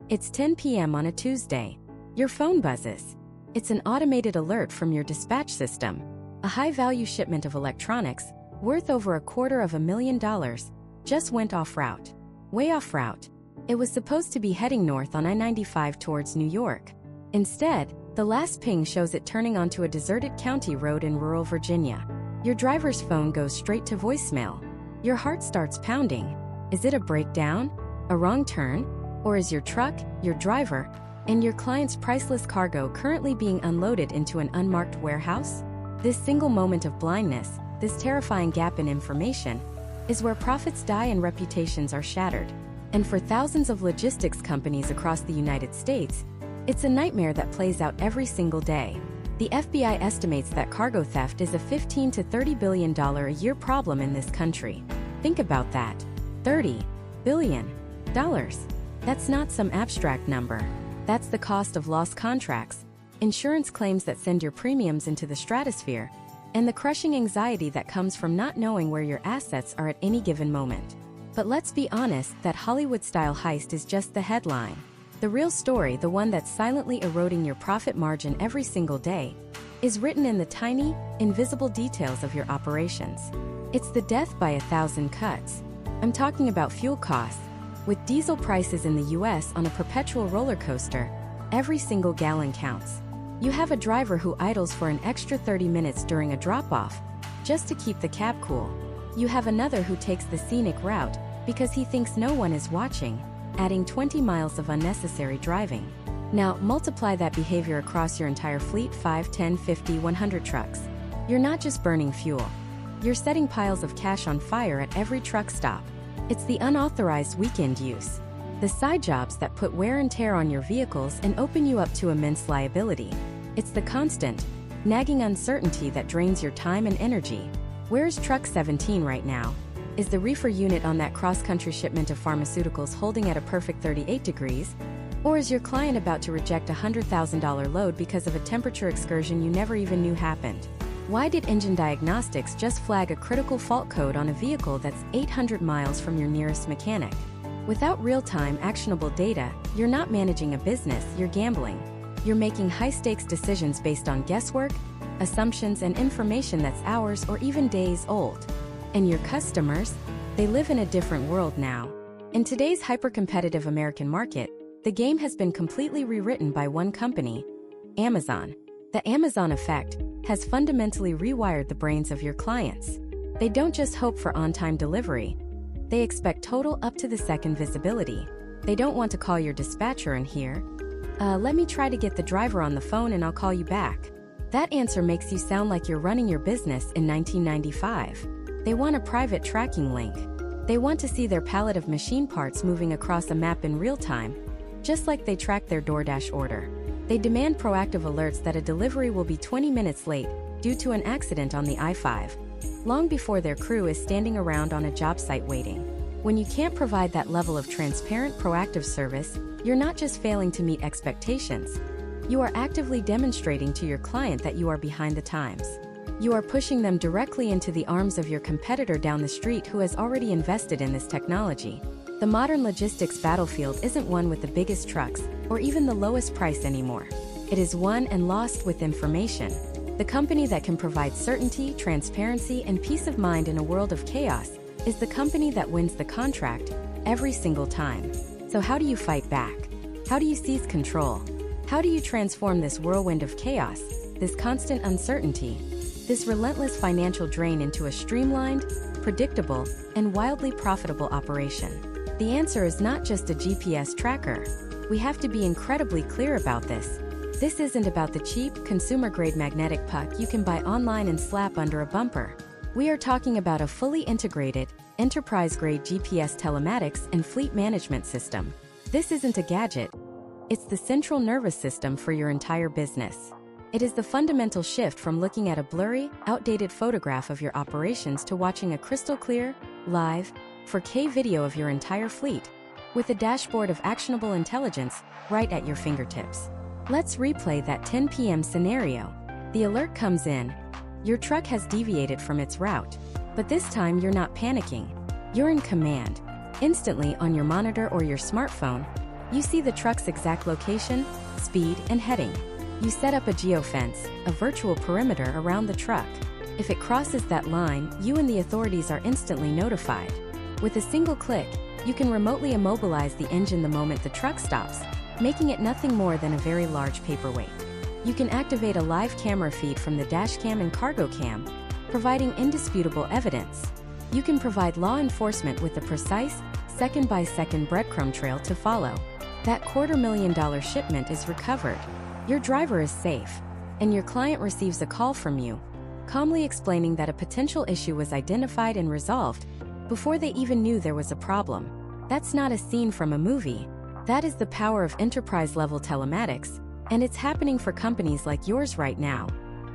It's 10 p.m. on a Tuesday. Your phone buzzes. It's an automated alert from your dispatch system. A high-value shipment of electronics, worth over $250,000, just went off route. Way off route. It was supposed to be heading north on I-95 towards New York. Instead, the last ping shows it turning onto a deserted county road in rural Virginia. Your driver's phone goes straight to voicemail. Your heart starts pounding. Is it a breakdown? A wrong turn? Or is your truck, your driver, and your client's priceless cargo currently being unloaded into an unmarked warehouse? This single moment of blindness, this terrifying gap in information, is where profits die and reputations are shattered. And for thousands of logistics companies across the United States, it's a nightmare that plays out every single day. The FBI estimates that cargo theft is a $15 to $30 billion a year problem in this country. Think about that. $30 billion. That's not some abstract number. That's the cost of lost contracts, insurance claims that send your premiums into the stratosphere, and the crushing anxiety that comes from not knowing where your assets are at any given moment. But let's be honest, that Hollywood-style heist is just the headline. The real story, the one that's silently eroding your profit margin every single day, is written in the tiny, invisible details of your operations. It's the death by 1,000 cuts. I'm talking about fuel costs. With diesel prices in the US on a perpetual roller coaster, every single gallon counts. You have a driver who idles for an extra 30 minutes during a drop-off, just to keep the cab cool. You have another who takes the scenic route because he thinks no one is watching, adding 20 miles of unnecessary driving. Now, multiply that behavior across your entire fleet: 5, 10, 50, 100 trucks. You're not just burning fuel. You're setting piles of cash on fire at every truck stop. It's the unauthorized weekend use, the side jobs that put wear and tear on your vehicles and open you up to immense liability. It's the constant, nagging uncertainty that drains your time and energy. Where's truck 17 right now? Is the reefer unit on that cross-country shipment of pharmaceuticals holding at a perfect 38 degrees? Or is your client about to reject a $100,000 load because of a temperature excursion you never even knew happened? Why did Engine Diagnostics just flag a critical fault code on a vehicle that's 800 miles from your nearest mechanic? Without real-time, actionable data, you're not managing a business, you're gambling. You're making high-stakes decisions based on guesswork, assumptions, and information that's hours or even days old. And your customers? They live in a different world now. In today's hyper-competitive American market, the game has been completely rewritten by one company, Amazon. The Amazon effect has fundamentally rewired the brains of your clients. They don't just hope for on-time delivery. They expect total up-to-the-second visibility. They don't want to call your dispatcher and hear, let me try to get the driver on the phone and I'll call you back. That answer makes you sound like you're running your business in 1995. They want a private tracking link. They want to see their pallet of machine parts moving across a map in real time, just like they track their DoorDash order. They demand proactive alerts that a delivery will be 20 minutes late due to an accident on the I-5, long before their crew is standing around on a job site waiting. When you can't provide that level of transparent, proactive service, you're not just failing to meet expectations. You are actively demonstrating to your client that you are behind the times. You are pushing them directly into the arms of your competitor down the street who has already invested in this technology. The modern logistics battlefield isn't won with the biggest trucks or even the lowest price anymore. It is won and lost with information. The company that can provide certainty, transparency, and peace of mind in a world of chaos is the company that wins the contract every single time. So how do you fight back? How do you seize control? How do you transform this whirlwind of chaos, this constant uncertainty, this relentless financial drain into a streamlined, predictable, and wildly profitable operation? The answer is not just a GPS tracker. We have to be incredibly clear about this. This isn't about the cheap, consumer-grade magnetic puck you can buy online and slap under a bumper. We are talking about a fully integrated, enterprise-grade GPS telematics and fleet management system. This isn't a gadget. It's the central nervous system for your entire business. It is the fundamental shift from looking at a blurry, outdated photograph of your operations to watching a crystal-clear, live, 4K video of your entire fleet, with a dashboard of actionable intelligence right at your fingertips. Let's replay that 10 p.m. scenario. The alert comes in. Your truck has deviated from its route, but this time you're not panicking. You're in command. Instantly on your monitor or your smartphone, You see the truck's exact location, speed, and heading. You set up a geofence, a virtual perimeter around the truck. If it crosses that line, you and the authorities are instantly notified. With a single click, you can remotely immobilize the engine the moment the truck stops, making it nothing more than a very large paperweight. You can activate a live camera feed from the dashcam and cargo cam, providing indisputable evidence. You can provide law enforcement with a precise, second-by-second breadcrumb trail to follow. That $250,000 shipment is recovered. Your driver is safe, and your client receives a call from you, calmly explaining that a potential issue was identified and resolved before they even knew there was a problem. That's not a scene from a movie. That is the power of enterprise-level telematics, and it's happening for companies like yours right now.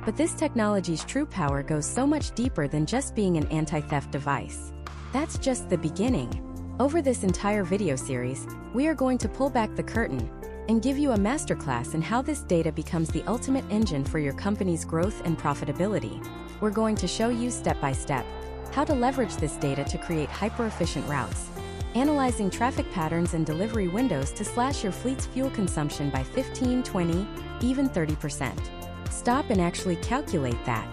But this technology's true power goes so much deeper than just being an anti-theft device. That's just the beginning. Over this entire video series, we are going to pull back the curtain and give you a masterclass in how this data becomes the ultimate engine for your company's growth and profitability. We're going to show you step by step how to leverage this data to create hyper-efficient routes, analyzing traffic patterns and delivery windows to slash your fleet's fuel consumption by 15, 20, even 30%. Stop and actually calculate that.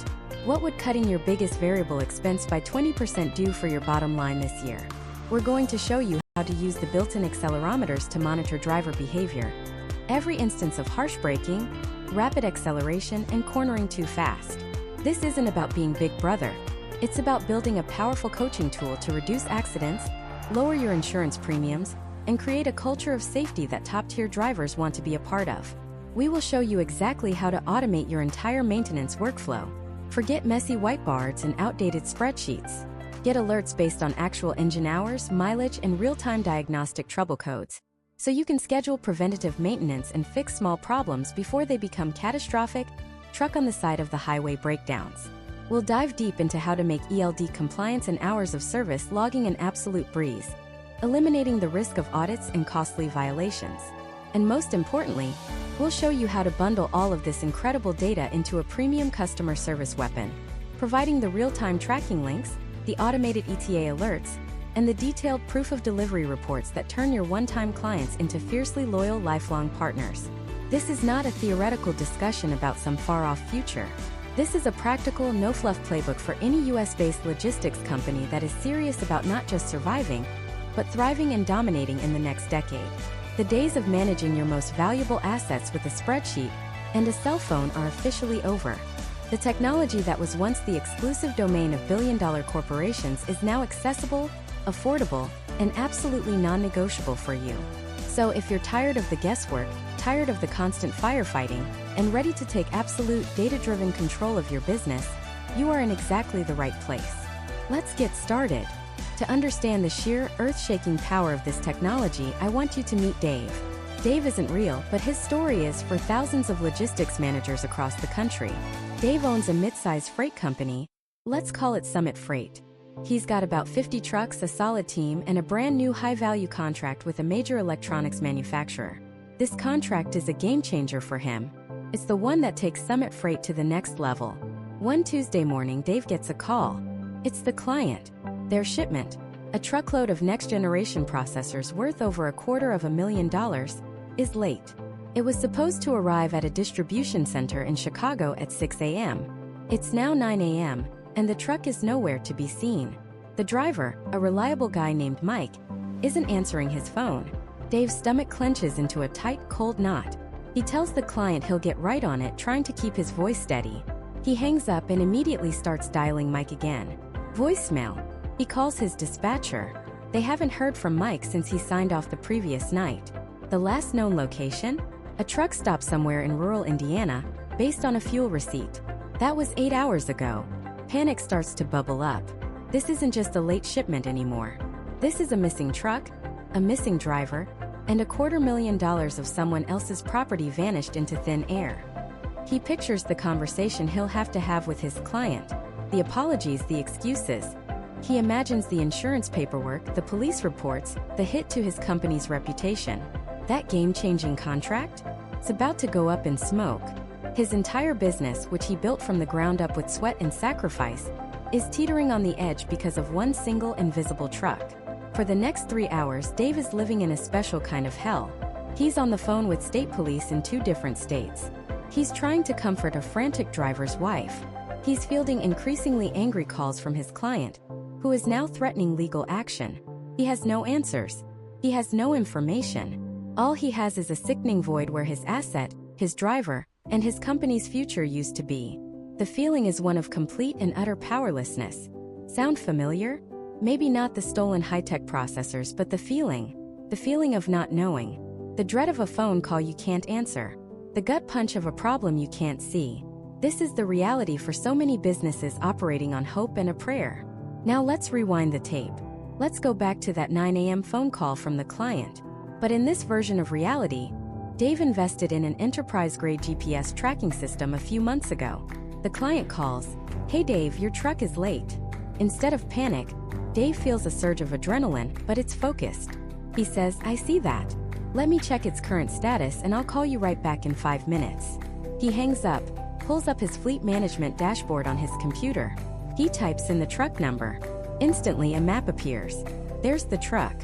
What would cutting your biggest variable expense by 20% do for your bottom line this year? We're going to show you how to use the built-in accelerometers to monitor driver behavior. Every instance of harsh braking, rapid acceleration, and cornering too fast. This isn't about being Big Brother. It's about building a powerful coaching tool to reduce accidents, lower your insurance premiums, and create a culture of safety that top-tier drivers want to be a part of. We will show you exactly how to automate your entire maintenance workflow. Forget messy whiteboards and outdated spreadsheets. Get alerts based on actual engine hours, mileage, and real-time diagnostic trouble codes, so you can schedule preventative maintenance and fix small problems before they become catastrophic, truck on the side of the highway breakdowns. We'll dive deep into how to make ELD compliance and hours of service logging an absolute breeze, eliminating the risk of audits and costly violations. And most importantly, we'll show you how to bundle all of this incredible data into a premium customer service weapon, providing the real-time tracking links, the automated ETA alerts, and the detailed proof of delivery reports that turn your one-time clients into fiercely loyal lifelong partners. This is not a theoretical discussion about some far-off future. This is a practical, no-fluff playbook for any US-based logistics company that is serious about not just surviving, but thriving and dominating in the next decade. The days of managing your most valuable assets with a spreadsheet and a cell phone are officially over. The technology that was once the exclusive domain of billion-dollar corporations is now accessible, affordable, and absolutely non-negotiable for you. So if you're tired of the guesswork, tired of the constant firefighting, and ready to take absolute data-driven control of your business, you are in exactly the right place. Let's get started. To understand the sheer, earth-shaking power of this technology, I want you to meet Dave. Dave isn't real, but his story is for thousands of logistics managers across the country. Dave owns a mid-size freight company. Let's call it Summit Freight. He's got about 50 trucks, a solid team, and a brand new high-value contract with a major electronics manufacturer. This contract is a game-changer for him. It's the one that takes Summit Freight to the next level. One Tuesday morning, Dave gets a call. It's the client. Their shipment, a truckload of next-generation processors worth over $250,000, is late. It was supposed to arrive at a distribution center in Chicago at 6 a.m. It's now 9 a.m., and the truck is nowhere to be seen. The driver, a reliable guy named Mike, isn't answering his phone. Dave's stomach clenches into a tight, cold knot. He tells the client he'll get right on it, trying to keep his voice steady. He hangs up and immediately starts dialing Mike again. Voicemail. He calls his dispatcher. They haven't heard from Mike since he signed off the previous night. The last known location? A truck stop somewhere in rural Indiana, based on a fuel receipt. That was 8 hours ago. Panic starts to bubble up. This isn't just a late shipment anymore. This is a missing truck, a missing driver, and $250,000 of someone else's property vanished into thin air. He pictures the conversation he'll have to have with his client, the apologies, the excuses. He imagines the insurance paperwork, the police reports, the hit to his company's reputation. That game-changing contract? It's about to go up in smoke. His entire business, which he built from the ground up with sweat and sacrifice, is teetering on the edge because of one single invisible truck. For the next 3 hours, Dave is living in a special kind of hell. He's on the phone with state police in 2 different states. He's trying to comfort a frantic driver's wife. He's fielding increasingly angry calls from his client, who is now threatening legal action. He has no answers. He has no information. All he has is a sickening void where his asset, his driver, and his company's future used to be. The feeling is one of complete and utter powerlessness. Sound familiar? Maybe not the stolen high-tech processors, but the feeling of not knowing. The dread of a phone call you can't answer. The gut punch of a problem you can't see. This is the reality for so many businesses operating on hope and a prayer. Now let's rewind the tape. Let's go back to that 9 a.m. phone call from the client. But in this version of reality, Dave invested in an enterprise-grade GPS tracking system a few months ago. The client calls, "Hey Dave, your truck is late." Instead of panic, Dave feels a surge of adrenaline, but it's focused. He says, "I see that. Let me check its current status and I'll call you right back in 5 minutes." He hangs up, pulls up his fleet management dashboard on his computer. He types in the truck number. Instantly, a map appears. There's the truck.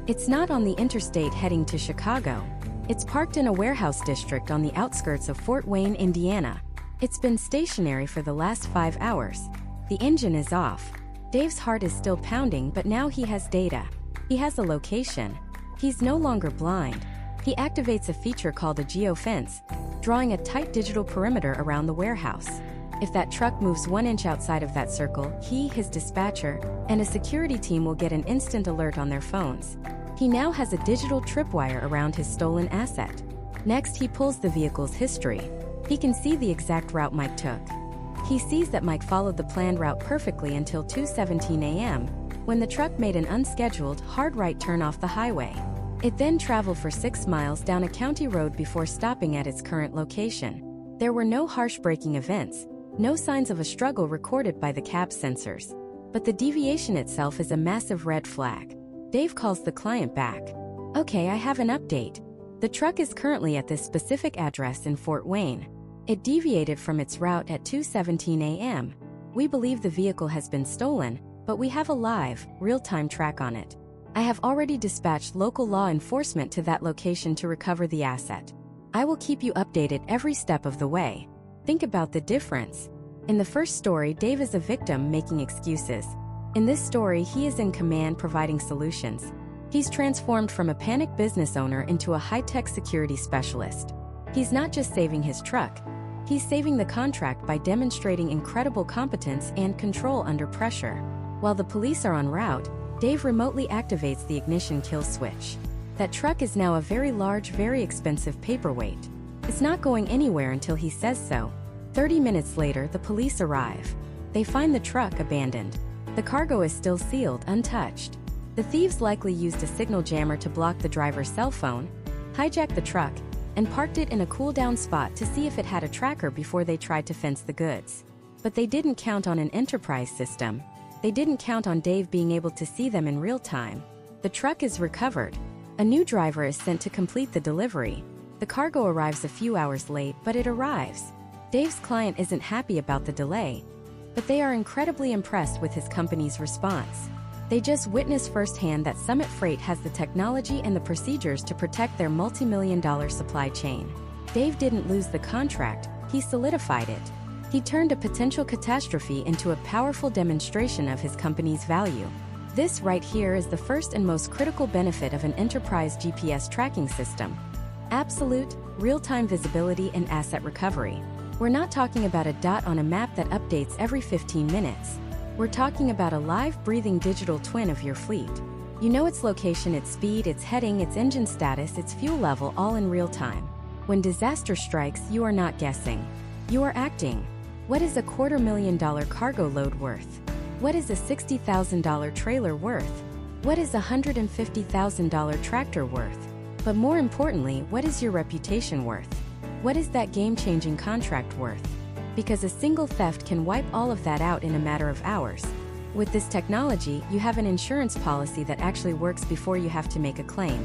It's not on the interstate heading to Chicago. It's parked in a warehouse district on the outskirts of Fort Wayne, Indiana. It's been stationary for the last 5 hours. The engine is off. Dave's heart is still pounding, but now he has data. He has a location. He's no longer blind. He activates a feature called a geofence, drawing a tight digital perimeter around the warehouse. If that truck moves 1 inch outside of that circle, he, his dispatcher, and a security team will get an instant alert on their phones. He now has a digital tripwire around his stolen asset. Next, he pulls the vehicle's history. He can see the exact route Mike took. He sees that Mike followed the planned route perfectly until 2:17 a.m., when the truck made an unscheduled, hard right turn off the highway. It then traveled for 6 miles down a county road before stopping at its current location. There were no harsh braking events, no signs of a struggle recorded by the cab sensors. But the deviation itself is a massive red flag. Dave calls the client back. "Okay, I have an update. The truck is currently at this specific address in Fort Wayne. It deviated from its route at 2:17 a.m. We believe the vehicle has been stolen, but we have a live, real-time track on it. I have already dispatched local law enforcement to that location to recover the asset. I will keep you updated every step of the way." Think about the difference. In the first story, Dave is a victim making excuses. In this story, he is in command providing solutions. He's transformed from a panicked business owner into a high-tech security specialist. He's not just saving his truck, he's saving the contract by demonstrating incredible competence and control under pressure. While the police are en route, Dave remotely activates the ignition kill switch. That truck is now a very large, very expensive paperweight. It's not going anywhere until he says so. 30 minutes later, the police arrive. They find the truck abandoned. The cargo is still sealed, untouched. The thieves likely used a signal jammer to block the driver's cell phone, hijacked the truck, and parked it in a cool-down spot to see if it had a tracker before they tried to fence the goods. But they didn't count on an enterprise system. They didn't count on Dave being able to see them in real time. The truck is recovered. A new driver is sent to complete the delivery. The cargo arrives a few hours late, but it arrives. Dave's client isn't happy about the delay, but they are incredibly impressed with his company's response. They just witnessed firsthand that Summit Freight has the technology and the procedures to protect their multi-million-dollar supply chain. Dave didn't lose the contract, he solidified it. He turned a potential catastrophe into a powerful demonstration of his company's value. This right here is the first and most critical benefit of an enterprise GPS tracking system. Absolute, real-time visibility and asset recovery. We're not talking about a dot on a map that updates every 15 minutes. We're talking about a live, breathing digital twin of your fleet. You know its location, its speed, its heading, its engine status, its fuel level, all in real time. When disaster strikes, you are not guessing. You are acting. What is a $250,000 cargo load worth? What is a $60,000 trailer worth? What is a $150,000 tractor worth? But more importantly, what is your reputation worth? What is that game-changing contract worth? Because a single theft can wipe all of that out in a matter of hours. With this technology, you have an insurance policy that actually works before you have to make a claim.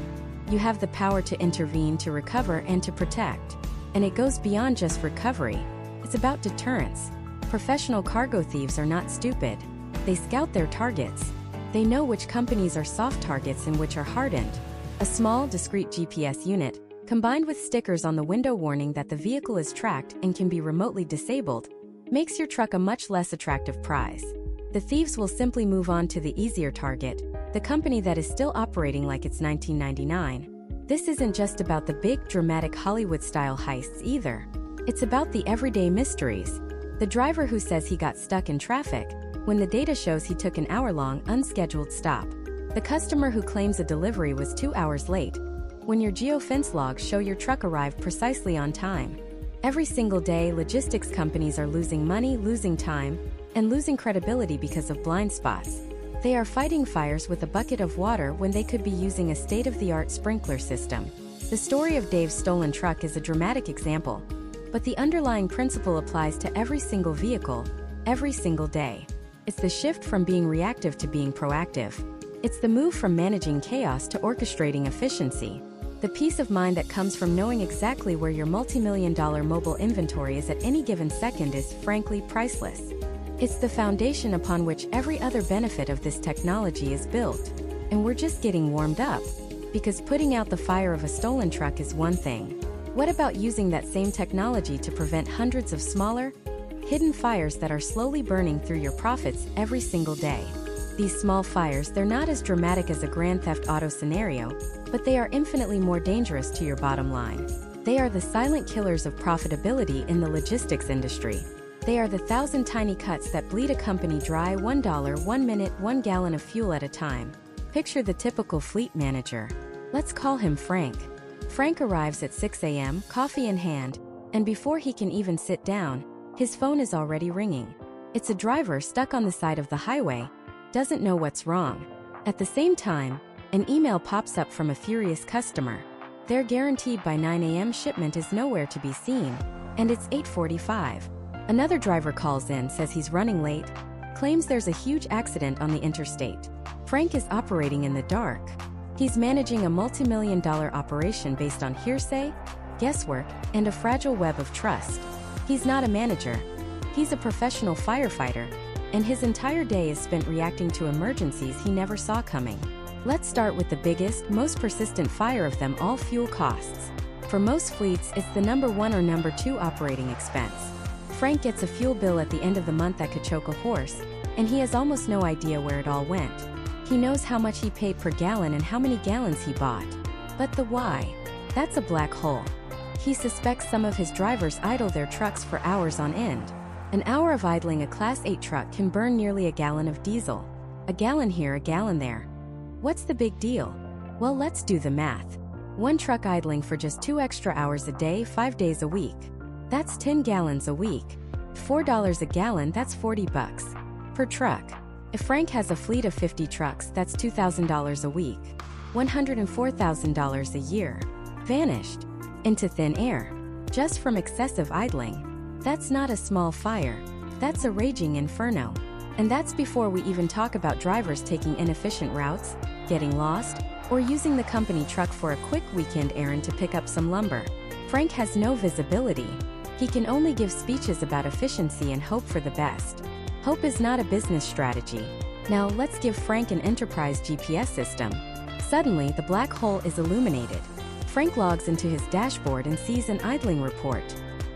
You have the power to intervene, to recover, and to protect. And it goes beyond just recovery. It's about deterrence. Professional cargo thieves are not stupid. They scout their targets. They know which companies are soft targets and which are hardened. A small, discrete GPS unit, combined with stickers on the window warning that the vehicle is tracked and can be remotely disabled, makes your truck a much less attractive prize. The thieves will simply move on to the easier target, the company that is still operating like it's 1999. This isn't just about the big, dramatic Hollywood-style heists either. It's about the everyday mysteries. The driver who says he got stuck in traffic, when the data shows he took an hour-long, unscheduled stop. The customer who claims a delivery was 2 hours late, when your geofence logs show your truck arrived precisely on time. Every single day, logistics companies are losing money, losing time, and losing credibility because of blind spots. They are fighting fires with a bucket of water when they could be using a state-of-the-art sprinkler system. The story of Dave's stolen truck is a dramatic example, but the underlying principle applies to every single vehicle, every single day. It's the shift from being reactive to being proactive. It's the move from managing chaos to orchestrating efficiency. The peace of mind that comes from knowing exactly where your multi-million-dollar mobile inventory is at any given second is, frankly, priceless. It's the foundation upon which every other benefit of this technology is built. And we're just getting warmed up, because putting out the fire of a stolen truck is one thing. What about using that same technology to prevent hundreds of smaller, hidden fires that are slowly burning through your profits every single day? These small fires, they're not as dramatic as a Grand Theft Auto scenario, but they are infinitely more dangerous to your bottom line. They are the silent killers of profitability in the logistics industry. They are the 1,000 tiny cuts that bleed a company dry. $1, 1 minute, 1 gallon of fuel at a time. Picture the typical fleet manager. Let's call him Frank. Frank arrives at 6 a.m., coffee in hand, and before he can even sit down, his phone is already ringing. It's a driver stuck on the side of the highway, doesn't know what's wrong. At the same time, an email pops up from a furious customer. Their guaranteed by 9 a.m. shipment is nowhere to be seen, and it's 8:45. Another driver calls in, says he's running late, claims there's a huge accident on the interstate. Frank is operating in the dark. He's managing a multi-million-dollar operation based on hearsay, guesswork, and a fragile web of trust. He's not a manager. He's a professional firefighter, and his entire day is spent reacting to emergencies he never saw coming. Let's start with the biggest, most persistent fire of them all: fuel costs. For most fleets, it's the number one or number two operating expense. Frank gets a fuel bill at the end of the month that could choke a horse, and he has almost no idea where it all went. He knows how much he paid per gallon and how many gallons he bought. But the why? That's a black hole. He suspects some of his drivers idle their trucks for hours on end. An hour of idling a Class 8 truck can burn nearly a gallon of diesel. A gallon here, a gallon there. What's the big deal? Well, let's do the math. One truck idling for just 2 extra hours a day, 5 days a week. That's 10 gallons a week. $4 a gallon, that's $40 per truck. If Frank has a fleet of 50 trucks, that's $2,000 a week. $104,000 a year. Vanished into thin air, just from excessive idling. That's not a small fire. That's a raging inferno. And that's before we even talk about drivers taking inefficient routes, getting lost, or using the company truck for a quick weekend errand to pick up some lumber. Frank has no visibility. He can only give speeches about efficiency and hope for the best. Hope is not a business strategy. Now let's give Frank an enterprise GPS system. Suddenly, the black hole is illuminated. Frank logs into his dashboard and sees an idling report.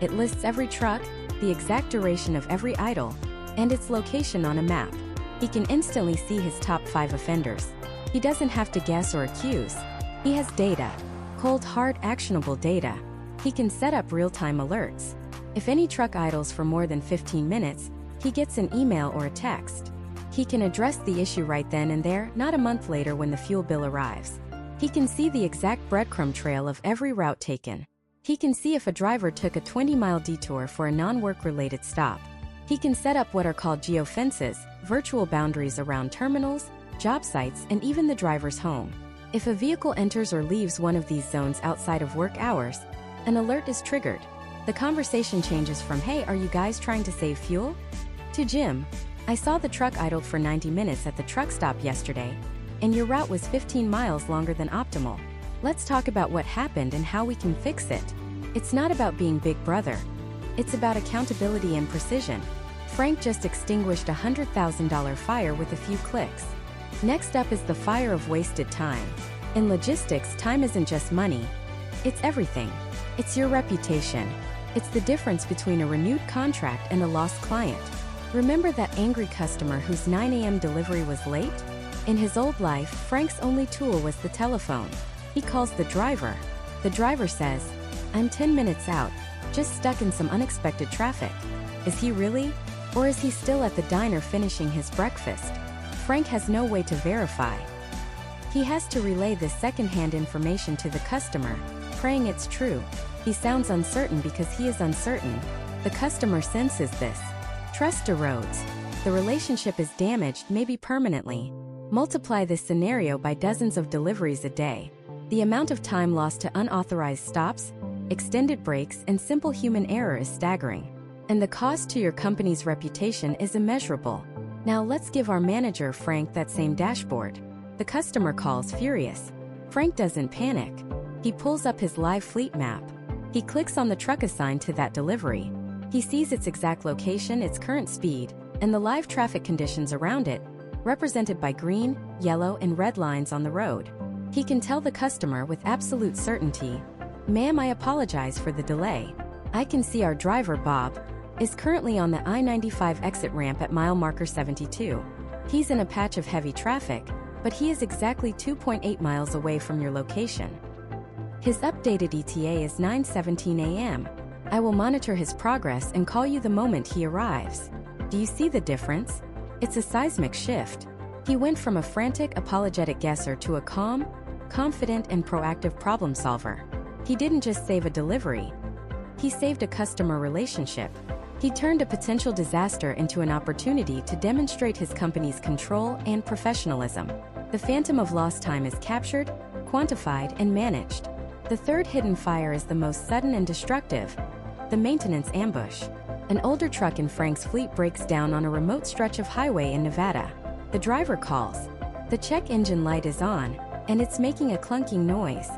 It lists every truck, the exact duration of every idle, and its location on a map. He can instantly see his top 5 offenders. He doesn't have to guess or accuse. He has data. Cold, hard, actionable data. He can set up real-time alerts. If any truck idles for more than 15 minutes, he gets an email or a text. He can address the issue right then and there, not a month later when the fuel bill arrives. He can see the exact breadcrumb trail of every route taken. He can see if a driver took a 20-mile detour for a non-work-related stop. He can set up what are called geofences, virtual boundaries around terminals, job sites, and even the driver's home. If a vehicle enters or leaves one of these zones outside of work hours, an alert is triggered. The conversation changes from, "Hey, are you guys trying to save fuel?" to, "Jim, I saw the truck idled for 90 minutes at the truck stop yesterday, and your route was 15 miles longer than optimal. Let's talk about what happened and how we can fix it." It's not about being Big Brother. It's about accountability and precision. Frank just extinguished a $100,000 fire with a few clicks. Next up is the fire of wasted time. In logistics, time isn't just money. It's everything. It's your reputation. It's the difference between a renewed contract and a lost client. Remember that angry customer whose 9 a.m. delivery was late? In his old life, Frank's only tool was the telephone. He calls the driver. The driver says, "I'm 10 minutes out, just stuck in some unexpected traffic." Is he really? Or is he still at the diner finishing his breakfast? Frank has no way to verify. He has to relay this second-hand information to the customer, praying it's true. He sounds uncertain because he is uncertain. The customer senses this. Trust erodes. The relationship is damaged, maybe permanently. Multiply this scenario by dozens of deliveries a day. The amount of time lost to unauthorized stops, extended breaks, and simple human error is staggering. And the cost to your company's reputation is immeasurable. Now let's give our manager Frank that same dashboard. The customer calls furious. Frank doesn't panic. He pulls up his live fleet map. He clicks on the truck assigned to that delivery. He sees its exact location, its current speed, and the live traffic conditions around it, represented by green, yellow, and red lines on the road. He can tell the customer with absolute certainty, "Ma'am, I apologize for the delay. I can see our driver, Bob, is currently on the I-95 exit ramp at mile marker 72. He's in a patch of heavy traffic, but he is exactly 2.8 miles away from your location. His updated ETA is 9:17 a.m. I will monitor his progress and call you the moment he arrives." Do you see the difference? It's a seismic shift. He went from a frantic, apologetic guesser to a calm, confident, and proactive problem solver. He didn't just save a delivery. He saved a customer relationship. He turned a potential disaster into an opportunity to demonstrate his company's control and professionalism. The phantom of lost time is captured, quantified, and managed. The third hidden fire is the most sudden and destructive: the maintenance ambush. An older truck in Frank's fleet breaks down on a remote stretch of highway in Nevada. The driver calls. The check engine light is on, and it's making a clunking noise.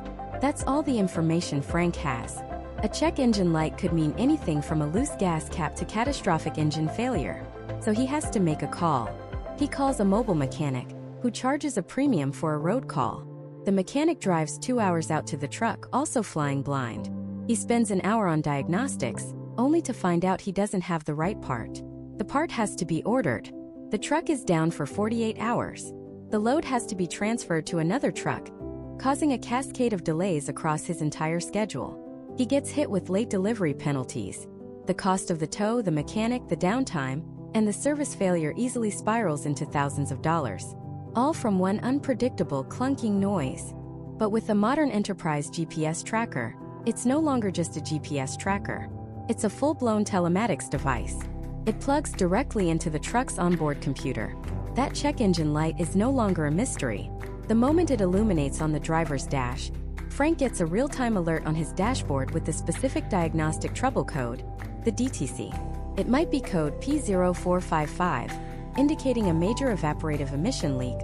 That's all the information Frank has. A check engine light could mean anything from a loose gas cap to catastrophic engine failure. So he has to make a call. He calls a mobile mechanic, who charges a premium for a road call. The mechanic drives 2 hours out to the truck, also flying blind. He spends an hour on diagnostics, only to find out he doesn't have the right part. The part has to be ordered. The truck is down for 48 hours. The load has to be transferred to another truck, causing a cascade of delays across his entire schedule. He gets hit with late delivery penalties. The cost of the tow, the mechanic, the downtime, and the service failure easily spirals into thousands of dollars. All from one unpredictable, clunking noise. But with the modern enterprise GPS tracker, it's no longer just a GPS tracker. It's a full-blown telematics device. It plugs directly into the truck's onboard computer. That check engine light is no longer a mystery. The moment it illuminates on the driver's dash, Frank gets a real-time alert on his dashboard with the specific diagnostic trouble code, the DTC. It might be code P0455, indicating a major evaporative emission leak,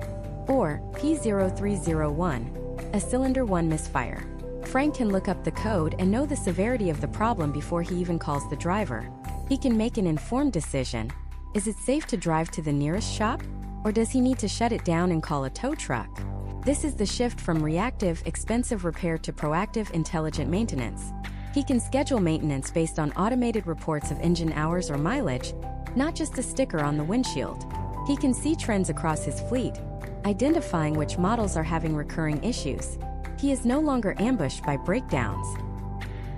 or P0301, a cylinder 1 misfire. Frank can look up the code and know the severity of the problem before he even calls the driver. He can make an informed decision. Is it safe to drive to the nearest shop? Or does he need to shut it down and call a tow truck? This is the shift from reactive, expensive repair to proactive, intelligent maintenance. He can schedule maintenance based on automated reports of engine hours or mileage, not just a sticker on the windshield. He can see trends across his fleet, identifying which models are having recurring issues. He is no longer ambushed by breakdowns.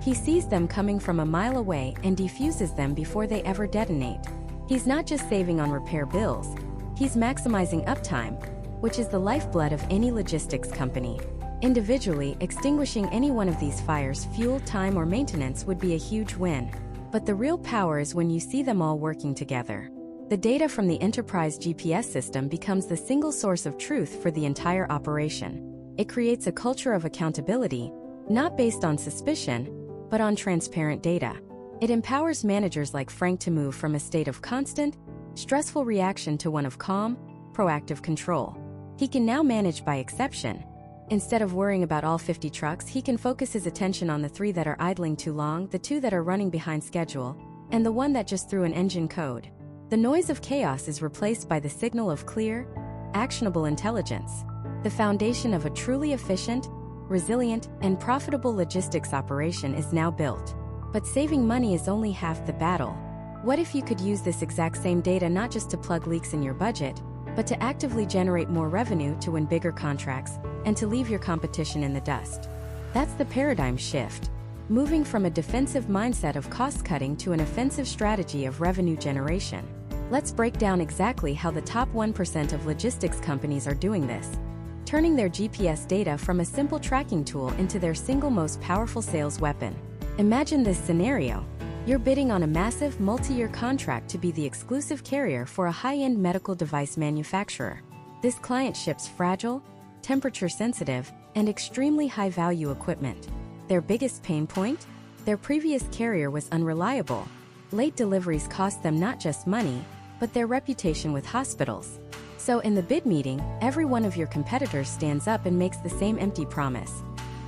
He sees them coming from a mile away and defuses them before they ever detonate. He's not just saving on repair bills, he's maximizing uptime, which is the lifeblood of any logistics company. Individually, extinguishing any one of these fires, fuel, time, or maintenance would be a huge win. But the real power is when you see them all working together. The data from the enterprise GPS system becomes the single source of truth for the entire operation. It creates a culture of accountability, not based on suspicion, but on transparent data. It empowers managers like Frank to move from a state of constant, stressful reaction to one of calm, proactive control. He can now manage by exception. Instead of worrying about all 50 trucks, he can focus his attention on the 3 that are idling too long, the 2 that are running behind schedule, and the 1 that just threw an engine code. The noise of chaos is replaced by the signal of clear, actionable intelligence. The foundation of a truly efficient, resilient, and profitable logistics operation is now built. But saving money is only half the battle. What if you could use this exact same data not just to plug leaks in your budget, but to actively generate more revenue to win bigger contracts and to leave your competition in the dust? That's the paradigm shift. Moving from a defensive mindset of cost-cutting to an offensive strategy of revenue generation. Let's break down exactly how the top 1% of logistics companies are doing this, turning their GPS data from a simple tracking tool into their single most powerful sales weapon. Imagine this scenario. You're bidding on a massive multi-year contract to be the exclusive carrier for a high-end medical device manufacturer. This client ships fragile, temperature-sensitive, and extremely high-value equipment. Their biggest pain point? Their previous carrier was unreliable. Late deliveries cost them not just money, but their reputation with hospitals. So in the bid meeting, every one of your competitors stands up and makes the same empty promise.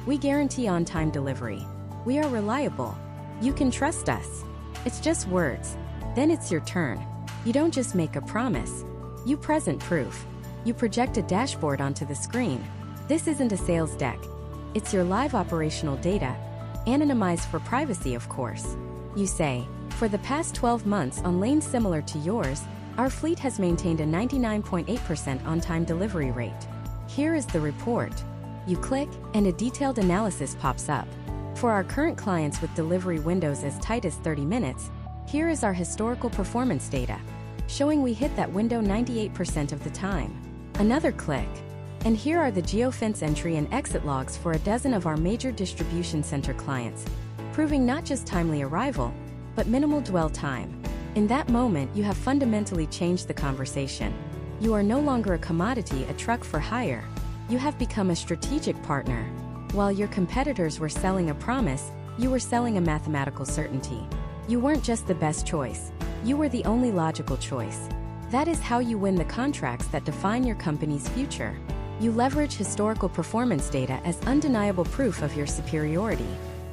We guarantee on-time delivery. We are reliable. You can trust us. It's just words. Then it's your turn. You don't just make a promise. You present proof. You project a dashboard onto the screen. This isn't a sales deck. It's your live operational data, anonymized for privacy, of course. You say, for the past 12 months on lanes similar to yours, our fleet has maintained a 99.8% on-time delivery rate. Here is the report. You click, and a detailed analysis pops up. For our current clients with delivery windows as tight as 30 minutes, here is our historical performance data, showing we hit that window 98% of the time. Another click. And here are the geofence entry and exit logs for a dozen of our major distribution center clients, proving not just timely arrival, but minimal dwell time. In that moment, you have fundamentally changed the conversation. You are no longer a commodity, a truck for hire. You have become a strategic partner. While your competitors were selling a promise, you were selling a mathematical certainty. You weren't just the best choice. You were the only logical choice. That is how you win the contracts that define your company's future. You leverage historical performance data as undeniable proof of your superiority.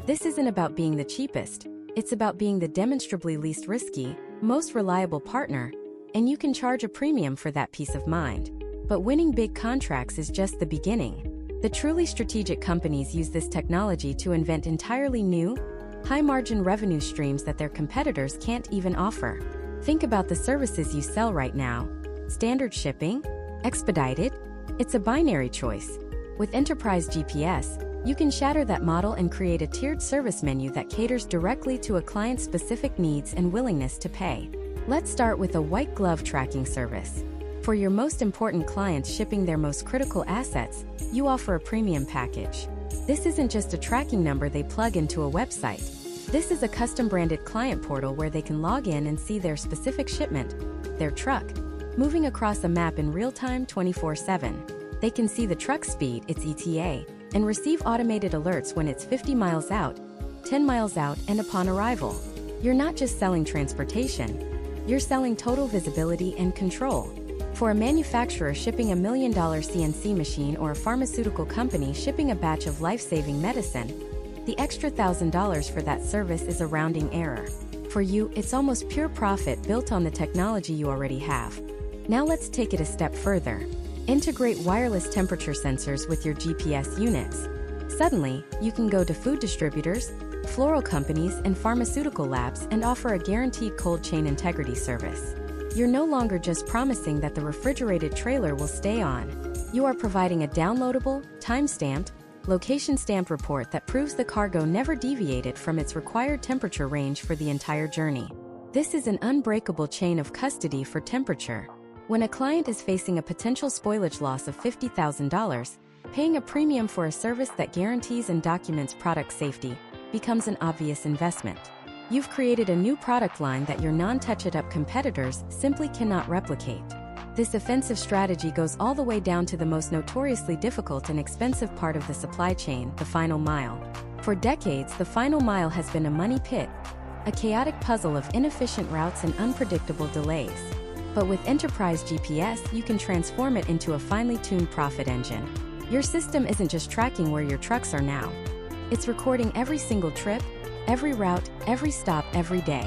This isn't about being the cheapest. It's about being the demonstrably least risky, most reliable partner, and you can charge a premium for that peace of mind. But winning big contracts is just the beginning. The truly strategic companies use this technology to invent entirely new, high-margin revenue streams that their competitors can't even offer. Think about the services you sell right now. Standard shipping? Expedited? It's a binary choice. With Enterprise GPS, you can shatter that model and create a tiered service menu that caters directly to a client's specific needs and willingness to pay. Let's start with a white glove tracking service. For your most important clients shipping their most critical assets, you offer a premium package. This isn't just a tracking number they plug into a website. This is a custom-branded client portal where they can log in and see their specific shipment, their truck, moving across a map in real time 24/7. They can see the truck speed, its ETA, and receive automated alerts when it's 50 miles out, 10 miles out, and upon arrival. You're not just selling transportation, you're selling total visibility and control. For a manufacturer shipping $1 million CNC machine or a pharmaceutical company shipping a batch of life-saving medicine, the extra $1,000 for that service is a rounding error. For you, it's almost pure profit built on the technology you already have. Now let's take it a step further. Integrate wireless temperature sensors with your GPS units. Suddenly, you can go to food distributors, floral companies, and pharmaceutical labs and offer a guaranteed cold chain integrity service. You're no longer just promising that the refrigerated trailer will stay on. You are providing a downloadable, time-stamped, location-stamped report that proves the cargo never deviated from its required temperature range for the entire journey. This is an unbreakable chain of custody for temperature. When a client is facing a potential spoilage loss of $50,000, paying a premium for a service that guarantees and documents product safety becomes an obvious investment. You've created a new product line that your non-touch-it-up competitors simply cannot replicate. This offensive strategy goes all the way down to the most notoriously difficult and expensive part of the supply chain, the final mile. For decades, the final mile has been a money pit, a chaotic puzzle of inefficient routes and unpredictable delays. But with Enterprise GPS, you can transform it into a finely tuned profit engine. Your system isn't just tracking where your trucks are now. It's recording every single trip, every route, every stop, every day.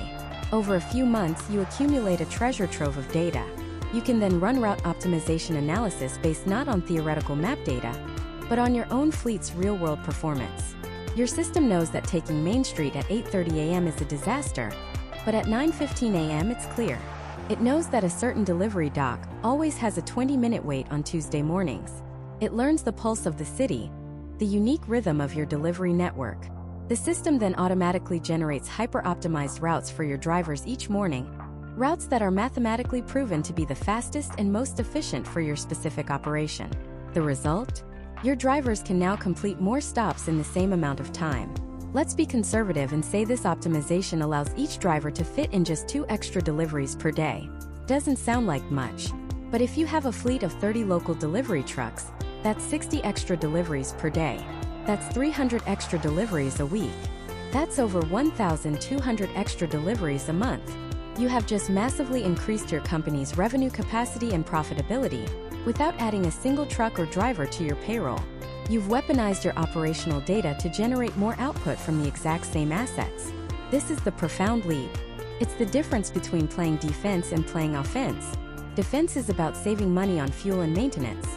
Over a few months, you accumulate a treasure trove of data. You can then run route optimization analysis based not on theoretical map data, but on your own fleet's real-world performance. Your system knows that taking Main Street at 8:30 a.m. is a disaster, but at 9:15 a.m. it's clear. It knows that a certain delivery dock always has a 20-minute wait on Tuesday mornings. It learns the pulse of the city, the unique rhythm of your delivery network. The system then automatically generates hyper-optimized routes for your drivers each morning, routes that are mathematically proven to be the fastest and most efficient for your specific operation. The result? Your drivers can now complete more stops in the same amount of time. Let's be conservative and say this optimization allows each driver to fit in just 2 extra deliveries per day. Doesn't sound like much, but if you have a fleet of 30 local delivery trucks, that's 60 extra deliveries per day. That's 300 extra deliveries a week. That's over 1,200 extra deliveries a month. You have just massively increased your company's revenue capacity and profitability without adding a single truck or driver to your payroll. You've weaponized your operational data to generate more output from the exact same assets. This is the profound leap. It's the difference between playing defense and playing offense. Defense is about saving money on fuel and maintenance.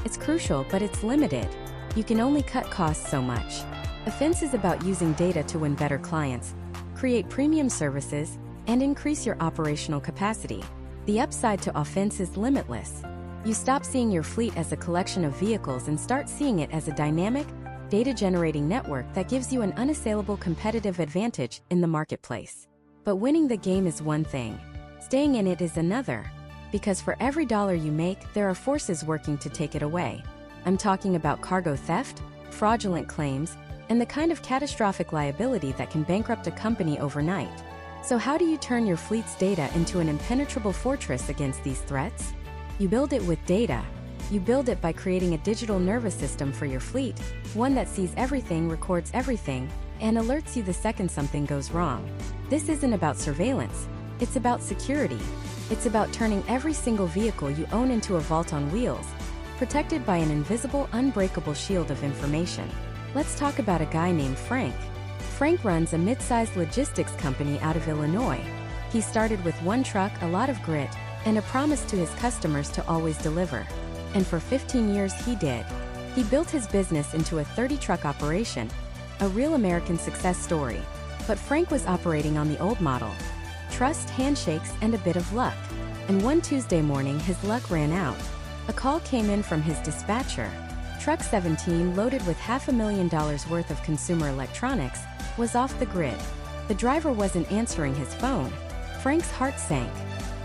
It's crucial, but it's limited. You can only cut costs so much. Offense is about using data to win better clients, create premium services, and increase your operational capacity. The upside to offense is limitless. You stop seeing your fleet as a collection of vehicles and start seeing it as a dynamic, data-generating network that gives you an unassailable competitive advantage in the marketplace. But winning the game is one thing. Staying in it is another. Because for every dollar you make, there are forces working to take it away. I'm talking about cargo theft, fraudulent claims, and the kind of catastrophic liability that can bankrupt a company overnight. So how do you turn your fleet's data into an impenetrable fortress against these threats? You build it with data. You build it by creating a digital nervous system for your fleet, one that sees everything, records everything, and alerts you the second something goes wrong. This isn't about surveillance. It's about security. It's about turning every single vehicle you own into a vault on wheels, protected by an invisible, unbreakable shield of information. Let's talk about a guy named Frank. Frank runs a mid-sized logistics company out of Illinois. He started with 1 truck, a lot of grit, and a promise to his customers to always deliver. And for 15 years he did. He built his business into a 30-truck operation, a real American success story. But Frank was operating on the old model. Trust, handshakes, and a bit of luck. And one Tuesday morning his luck ran out. A call came in from his dispatcher. Truck 17, loaded with $500,000 worth of consumer electronics, was off the grid. The driver wasn't answering his phone. Frank's heart sank.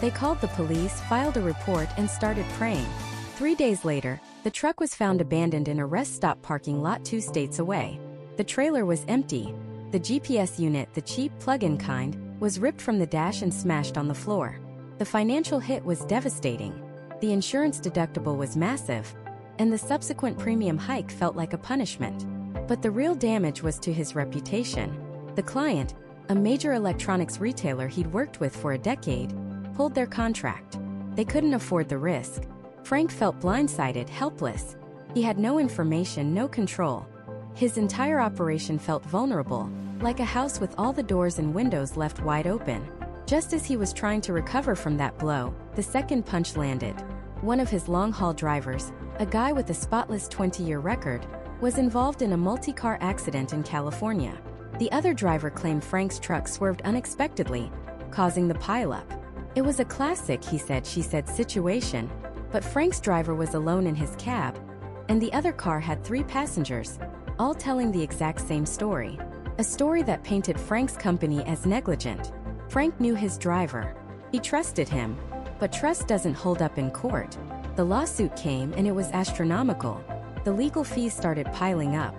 They called the police, filed a report, and started praying. 3 days later, the truck was found abandoned in a rest stop parking lot 2 states away. The trailer was empty. The GPS unit, the cheap plug-in kind, was ripped from the dash and smashed on the floor. The financial hit was devastating. The insurance deductible was massive, and the subsequent premium hike felt like a punishment. But the real damage was to his reputation. The client, a major electronics retailer he'd worked with for a decade, pulled their contract. They couldn't afford the risk. Frank felt blindsided, helpless. He had no information, no control. His entire operation felt vulnerable, like a house with all the doors and windows left wide open. Just as he was trying to recover from that blow, the second punch landed. One of his long-haul drivers, a guy with a spotless 20-year record, was involved in a multi-car accident in California. The other driver claimed Frank's truck swerved unexpectedly, causing the pileup. It was a classic he said, she said situation, but Frank's driver was alone in his cab, and the other car had 3 passengers, all telling the exact same story. A story that painted Frank's company as negligent. Frank knew his driver. He trusted him, but trust doesn't hold up in court. The lawsuit came and it was astronomical. The legal fees started piling up.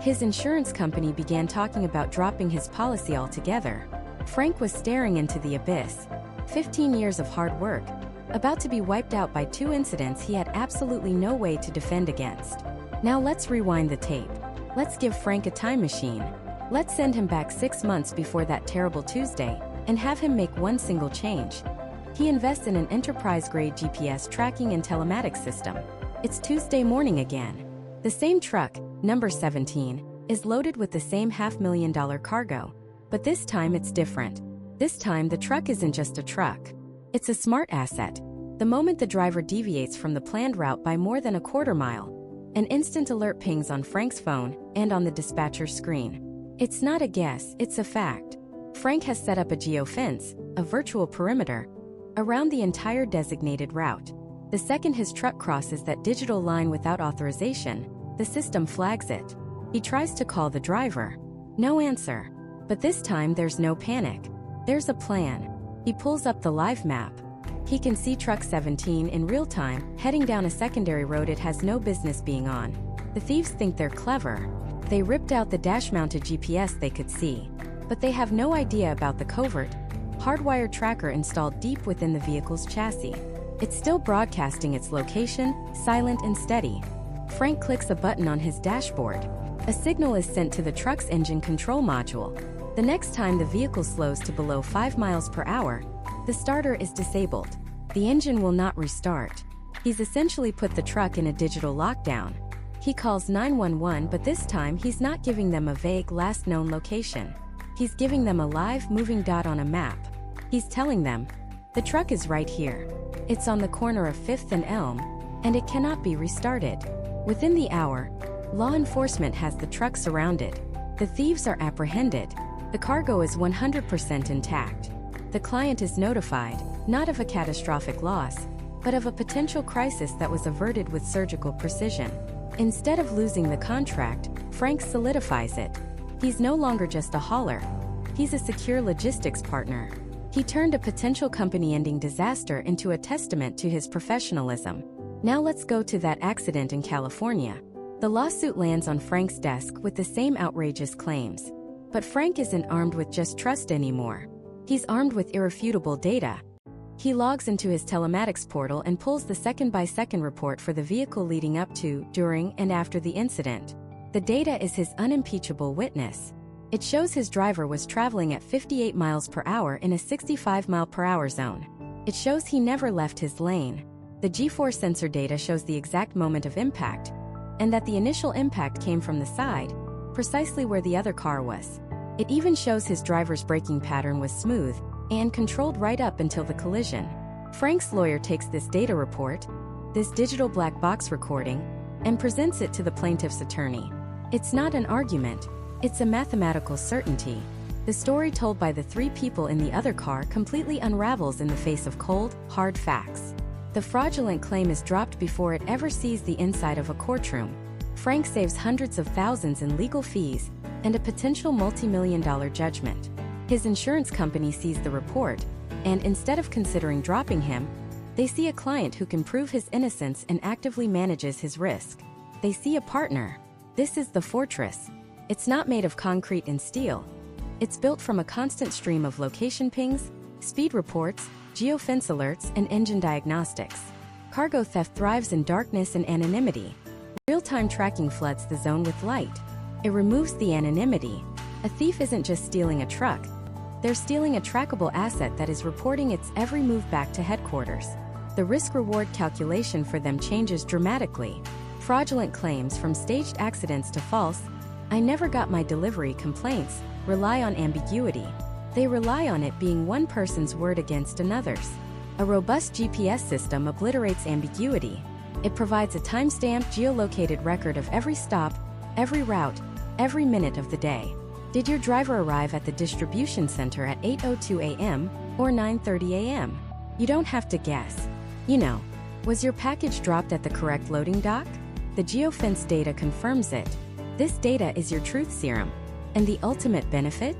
His insurance company began talking about dropping his policy altogether. Frank was staring into the abyss. 15 years of hard work, about to be wiped out by 2 incidents he had absolutely no way to defend against. Now let's rewind the tape. Let's give Frank a time machine. Let's send him back 6 months before that terrible Tuesday, and have him make one single change. He invests in an enterprise-grade GPS tracking and telematics system. It's Tuesday morning again. The same truck, number 17, is loaded with the same $500,000 cargo. But this time it's different. This time the truck isn't just a truck. It's a smart asset. The moment the driver deviates from the planned route by more than a quarter mile, An instant alert pings on Frank's phone and on the dispatcher's screen. It's not a guess, it's a fact. Frank has set up a geofence, a virtual perimeter, around the entire designated route. The second his truck crosses that digital line without authorization, the system flags it. He tries to call the driver. No answer. But this time there's no panic. There's a plan. He pulls up the live map. He can see truck 17 in real time, heading down a secondary road it has no business being on. The thieves think they're clever. They ripped out the dash-mounted GPS they could see. But they have no idea about the covert, hardwired tracker installed deep within the vehicle's chassis. It's still broadcasting its location, silent and steady. Frank clicks a button on his dashboard. A signal is sent to the truck's engine control module. The next time the vehicle slows to below 5 miles per hour, the starter is disabled. The engine will not restart. He's essentially put the truck in a digital lockdown. He calls 911, but this time he's not giving them a vague last known location. He's giving them a live moving dot on a map. He's telling them, the truck is right here. It's on the corner of 5th and Elm, and it cannot be restarted. Within the hour, law enforcement has the truck surrounded. The thieves are apprehended. The cargo is 100% intact. The client is notified, not of a catastrophic loss, but of a potential crisis that was averted with surgical precision. Instead of losing the contract, Frank solidifies it. He's no longer just a hauler. He's a secure logistics partner. He turned a potential company-ending disaster into a testament to his professionalism. Now let's go to that accident in California. The lawsuit lands on Frank's desk with the same outrageous claims. But Frank isn't armed with just trust anymore. He's armed with irrefutable data. He logs into his telematics portal and pulls the second-by-second report for the vehicle leading up to, during, and after the incident. The data is his unimpeachable witness. It shows his driver was traveling at 58 miles per hour in a 65 mile per hour zone. It shows he never left his lane. The G-force sensor data shows the exact moment of impact, and that the initial impact came from the side, precisely where the other car was. It even shows his driver's braking pattern was smooth and controlled right up until the collision. Frank's lawyer takes this data report, this digital black box recording, and presents it to the plaintiff's attorney. It's not an argument, it's a mathematical certainty. The story told by the three people in the other car completely unravels in the face of cold, hard facts. The fraudulent claim is dropped before it ever sees the inside of a courtroom. Frank saves hundreds of thousands in legal fees and a potential multi-million-dollar judgment. His insurance company sees the report, and instead of considering dropping him, they see a client who can prove his innocence and actively manages his risk. They see a partner. This is the fortress. It's not made of concrete and steel. It's built from a constant stream of location pings, speed reports, geofence alerts, and engine diagnostics. Cargo theft thrives in darkness and anonymity. Real-time tracking floods the zone with light. It removes the anonymity. A thief isn't just stealing a truck. They're stealing a trackable asset that is reporting its every move back to headquarters. The risk-reward calculation for them changes dramatically. Fraudulent claims, from staged accidents to false, "I never got my delivery" complaints, rely on ambiguity. They rely on it being one person's word against another's. A robust GPS system obliterates ambiguity. It provides a time-stamped, geolocated record of every stop, every route, every minute of the day. Did your driver arrive at the distribution center at 8:02 a.m. or 9:30 a.m.? You don't have to guess. You know, was your package dropped at the correct loading dock? The geofence data confirms it. This data is your truth serum. And the ultimate benefit?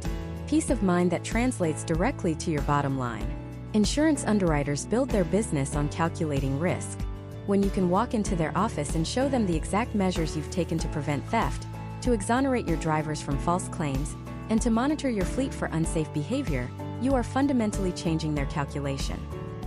Peace of mind that translates directly to your bottom line. Insurance underwriters build their business on calculating risk. When you can walk into their office and show them the exact measures you've taken to prevent theft, to exonerate your drivers from false claims, and to monitor your fleet for unsafe behavior, you are fundamentally changing their calculation.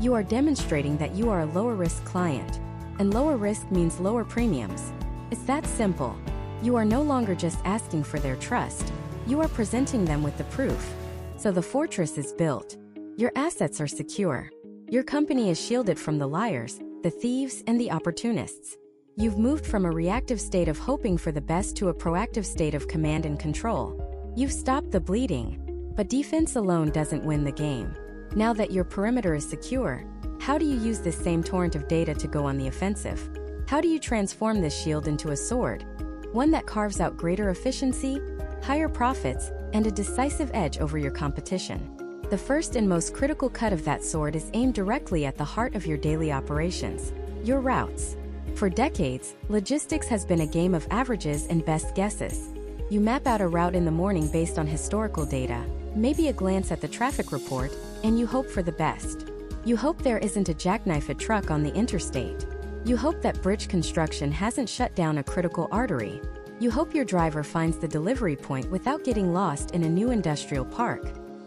You are demonstrating that you are a lower-risk client. And lower risk means lower premiums. It's that simple. You are no longer just asking for their trust. You are presenting them with the proof. So the fortress is built. Your assets are secure. Your company is shielded from the liars, the thieves, and the opportunists. You've moved from a reactive state of hoping for the best to a proactive state of command and control. You've stopped the bleeding. But defense alone doesn't win the game. Now that your perimeter is secure, how do you use this same torrent of data to go on the offensive? How do you transform this shield into a sword? One that carves out greater efficiency, higher profits, and a decisive edge over your competition. The first and most critical cut of that sword is aimed directly at the heart of your daily operations, your routes. For decades, logistics has been a game of averages and best guesses. You map out a route in the morning based on historical data, maybe a glance at the traffic report, and you hope for the best. You hope there isn't a jackknifed truck on the interstate. You hope that bridge construction hasn't shut down a critical artery. You hope your driver finds the delivery point without getting lost in a new industrial park.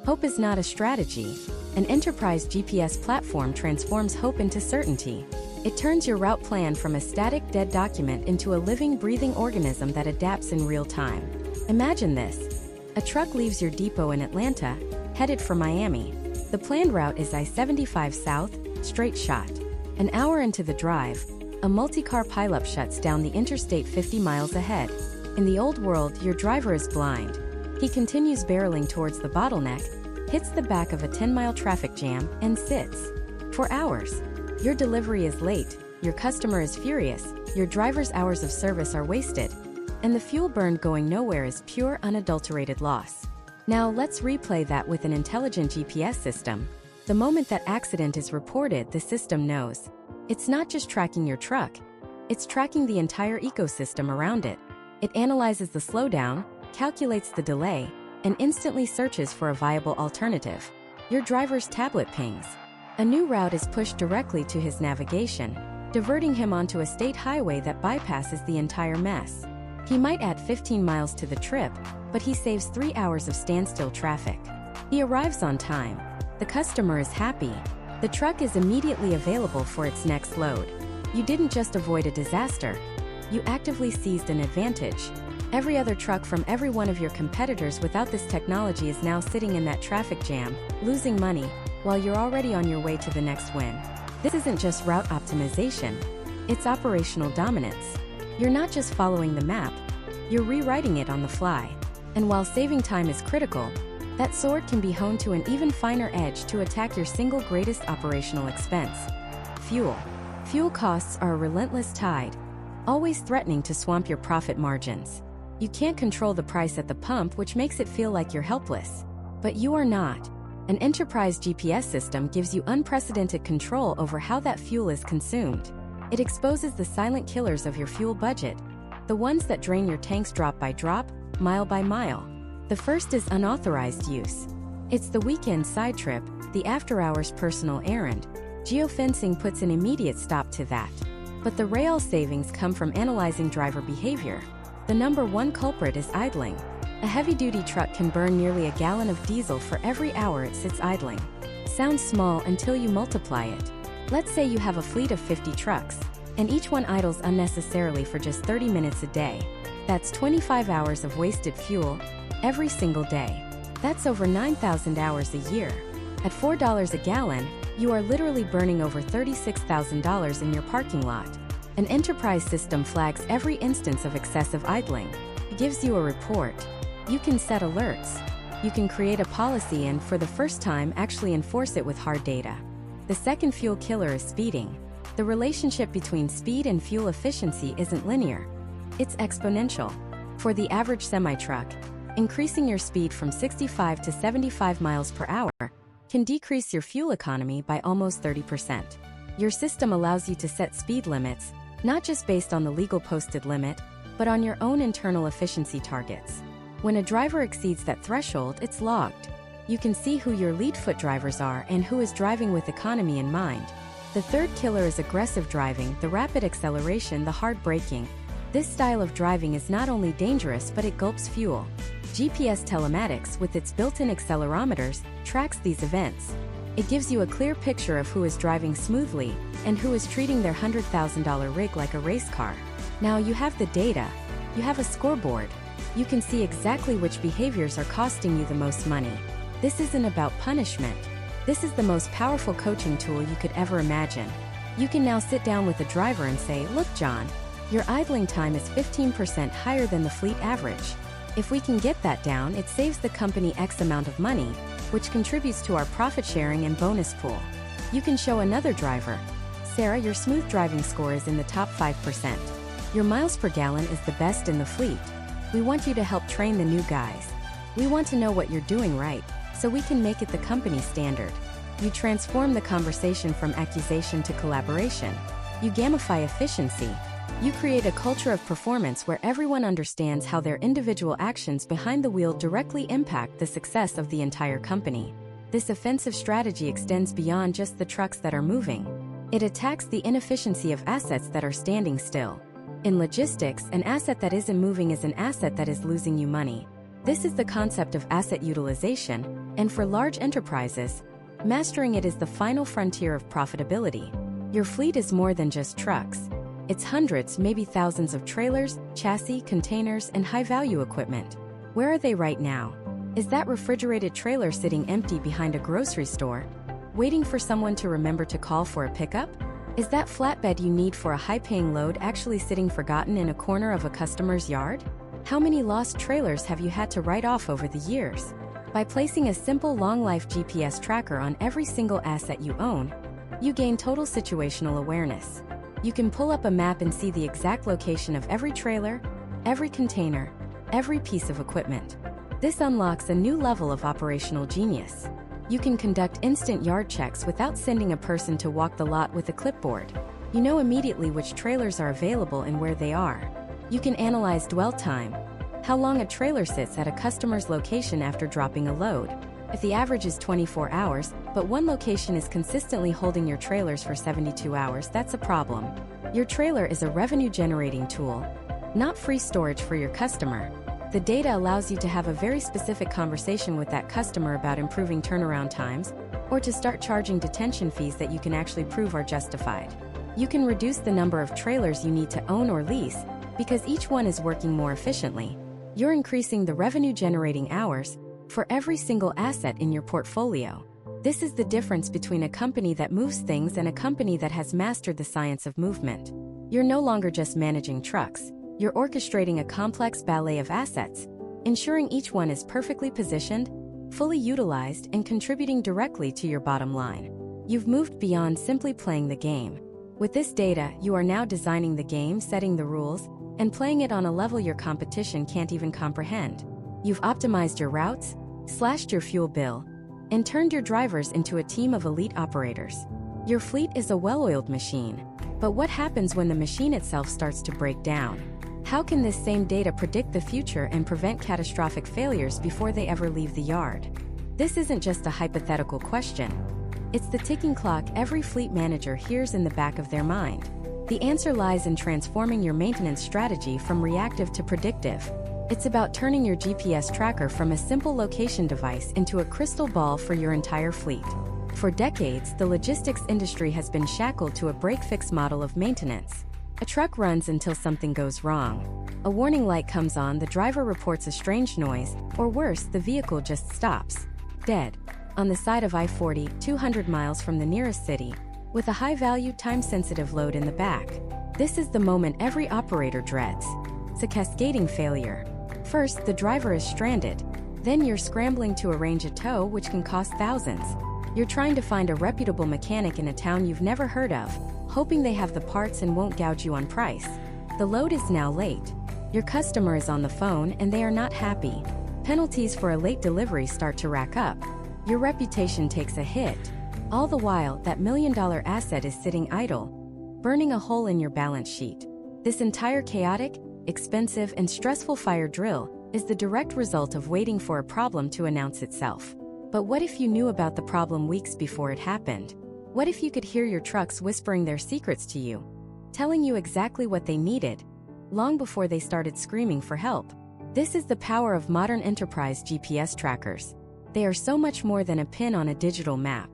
Hope is not a strategy. An enterprise GPS platform transforms hope into certainty. It turns your route plan from a static, dead document into a living, breathing organism that adapts in real time. Imagine this. A truck leaves your depot in Atlanta, headed for Miami. The planned route is I-75 South, straight shot. An hour into the drive, a multi-car pileup shuts down the interstate 50 miles ahead. In the old world, your driver is blind. He continues barreling towards the bottleneck, hits the back of a 10-mile traffic jam, and sits. For hours. Your delivery is late, your customer is furious, your driver's hours of service are wasted, and the fuel burned going nowhere is pure, unadulterated loss. Now let's replay that with an intelligent GPS system. The moment that accident is reported, the system knows. It's not just tracking your truck, it's tracking the entire ecosystem around it. It analyzes the slowdown, calculates the delay, and instantly searches for a viable alternative. Your driver's tablet pings. A new route is pushed directly to his navigation, diverting him onto a state highway that bypasses the entire mess. He might add 15 miles to the trip, but he saves 3 hours of standstill traffic. He arrives on time. The customer is happy. The truck is immediately available for its next load. You didn't just avoid a disaster. You actively seized an advantage. Every other truck from every one of your competitors without this technology is now sitting in that traffic jam, losing money, while you're already on your way to the next win. This isn't just route optimization, it's operational dominance. You're not just following the map, you're rewriting it on the fly. And while saving time is critical, that sword can be honed to an even finer edge to attack your single greatest operational expense: fuel. Fuel costs are a relentless tide, always threatening to swamp your profit margins. You can't control the price at the pump, which makes it feel like you're helpless. But you are not. An enterprise GPS system gives you unprecedented control over how that fuel is consumed. It exposes the silent killers of your fuel budget, the ones that drain your tanks drop by drop, mile by mile. The first is unauthorized use. It's the weekend side trip, the after-hours personal errand. Geofencing puts an immediate stop to that. But the real savings come from analyzing driver behavior. The number one culprit is idling. A heavy-duty truck can burn nearly a gallon of diesel for every hour it sits idling. Sounds small until you multiply it. Let's say you have a fleet of 50 trucks, and each one idles unnecessarily for just 30 minutes a day. That's 25 hours of wasted fuel, every single day. That's over 9,000 hours a year. At $4 a gallon, you are literally burning over $36,000 in your parking lot. An enterprise system flags every instance of excessive idling. It gives you a report. You can set alerts. You can create a policy and, for the first time, actually enforce it with hard data. The second fuel killer is speeding. The relationship between speed and fuel efficiency isn't linear. It's exponential. For the average semi-truck, increasing your speed from 65 to 75 miles per hour can decrease your fuel economy by almost 30%. Your system allows you to set speed limits, not just based on the legal posted limit, but on your own internal efficiency targets. When a driver exceeds that threshold, it's logged. You can see who your lead foot drivers are and who is driving with economy in mind. The third killer is aggressive driving, the rapid acceleration, the hard braking. This style of driving is not only dangerous, but it gulps fuel. GPS telematics, with its built-in accelerometers, tracks these events. It gives you a clear picture of who is driving smoothly and who is treating their $100,000 rig like a race car. Now you have the data. You have a scoreboard. You can see exactly which behaviors are costing you the most money. This isn't about punishment. This is the most powerful coaching tool you could ever imagine. You can now sit down with a driver and say, "Look, John, your idling time is 15% higher than the fleet average. If we can get that down, it saves the company X amount of money, which contributes to our profit sharing and bonus pool." You can show another driver, Sarah, your smooth driving score is in the top 5%. Your miles per gallon is the best in the fleet. We want you to help train the new guys. We want to know what you're doing right, so we can make it the company standard. You transform the conversation from accusation to collaboration. You gamify efficiency. You create a culture of performance where everyone understands how their individual actions behind the wheel directly impact the success of the entire company. This offensive strategy extends beyond just the trucks that are moving. It attacks the inefficiency of assets that are standing still. In logistics, an asset that isn't moving is an asset that is losing you money. This is the concept of asset utilization, and for large enterprises, mastering it is the final frontier of profitability. Your fleet is more than just trucks. It's hundreds, maybe thousands of trailers, chassis, containers, and high-value equipment. Where are they right now? Is that refrigerated trailer sitting empty behind a grocery store, waiting for someone to remember to call for a pickup? Is that flatbed you need for a high-paying load actually sitting forgotten in a corner of a customer's yard? How many lost trailers have you had to write off over the years? By placing a simple long-life GPS tracker on every single asset you own, you gain total situational awareness. You can pull up a map and see the exact location of every trailer, every container, every piece of equipment. This unlocks a new level of operational genius. You can conduct instant yard checks without sending a person to walk the lot with a clipboard. You know immediately which trailers are available and where they are. You can analyze dwell time, how long a trailer sits at a customer's location after dropping a load. If the average is 24 hours, but one location is consistently holding your trailers for 72 hours, that's a problem. Your trailer is a revenue-generating tool, not free storage for your customer. The data allows you to have a very specific conversation with that customer about improving turnaround times, or to start charging detention fees that you can actually prove are justified. You can reduce the number of trailers you need to own or lease, because each one is working more efficiently. You're increasing the revenue-generating hours for every single asset in your portfolio. This is the difference between a company that moves things and a company that has mastered the science of movement. You're no longer just managing trucks. You're orchestrating a complex ballet of assets, ensuring each one is perfectly positioned, fully utilized, and contributing directly to your bottom line. You've moved beyond simply playing the game. With this data, you are now designing the game, setting the rules, and playing it on a level your competition can't even comprehend. You've optimized your routes, slashed your fuel bill, and turned your drivers into a team of elite operators. Your fleet is a well-oiled machine. But what happens when the machine itself starts to break down? How can this same data predict the future and prevent catastrophic failures before they ever leave the yard? This isn't just a hypothetical question. It's the ticking clock every fleet manager hears in the back of their mind. The answer lies in transforming your maintenance strategy from reactive to predictive. It's about turning your GPS tracker from a simple location device into a crystal ball for your entire fleet. For decades, the logistics industry has been shackled to a break-fix model of maintenance. A truck runs until something goes wrong. A warning light comes on, the driver reports a strange noise, or worse, the vehicle just stops, dead, on the side of I-40, 200 miles from the nearest city, with a high-value, time-sensitive load in the back. This is the moment every operator dreads. It's a cascading failure. First, the driver is stranded. Then you're scrambling to arrange a tow, which can cost thousands. You're trying to find a reputable mechanic in a town you've never heard of, hoping they have the parts and won't gouge you on price. The load is now late. Your customer is on the phone and they are not happy. Penalties for a late delivery start to rack up. Your reputation takes a hit. All the while, that million-dollar asset is sitting idle, burning a hole in your balance sheet. This entire chaotic, expensive, and stressful fire drill is the direct result of waiting for a problem to announce itself. But what if you knew about the problem weeks before it happened? What if you could hear your trucks whispering their secrets to you, telling you exactly what they needed, long before they started screaming for help? This is the power of modern enterprise GPS trackers. They are so much more than a pin on a digital map.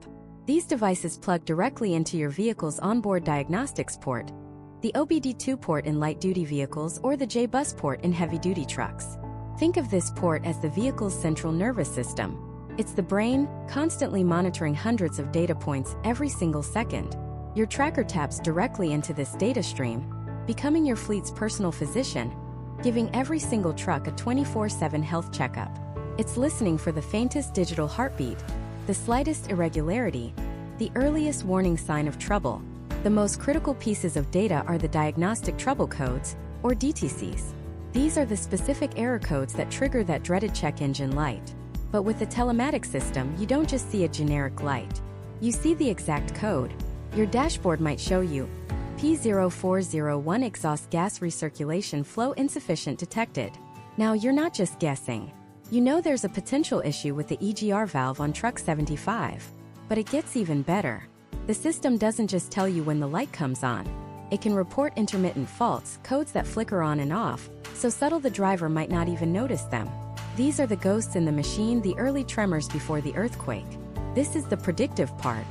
These devices plug directly into your vehicle's onboard diagnostics port, the OBD2 port in light-duty vehicles or the J-bus port in heavy-duty trucks. Think of this port as the vehicle's central nervous system. It's the brain, constantly monitoring hundreds of data points every single second. Your tracker taps directly into this data stream, becoming your fleet's personal physician, giving every single truck a 24/7 health checkup. It's listening for the faintest digital heartbeat, the slightest irregularity, the earliest warning sign of trouble. The most critical pieces of data are the diagnostic trouble codes, or DTCs. These are the specific error codes that trigger that dreaded check engine light. But with the telematics system, you don't just see a generic light. You see the exact code. Your dashboard might show you P0401 exhaust gas recirculation flow insufficient detected. Now you're not just guessing. You know there's a potential issue with the EGR valve on truck 75. But it gets even better. The system doesn't just tell you when the light comes on. It can report intermittent faults, codes that flicker on and off, so subtle the driver might not even notice them. These are the ghosts in the machine, the early tremors before the earthquake. This is the predictive part.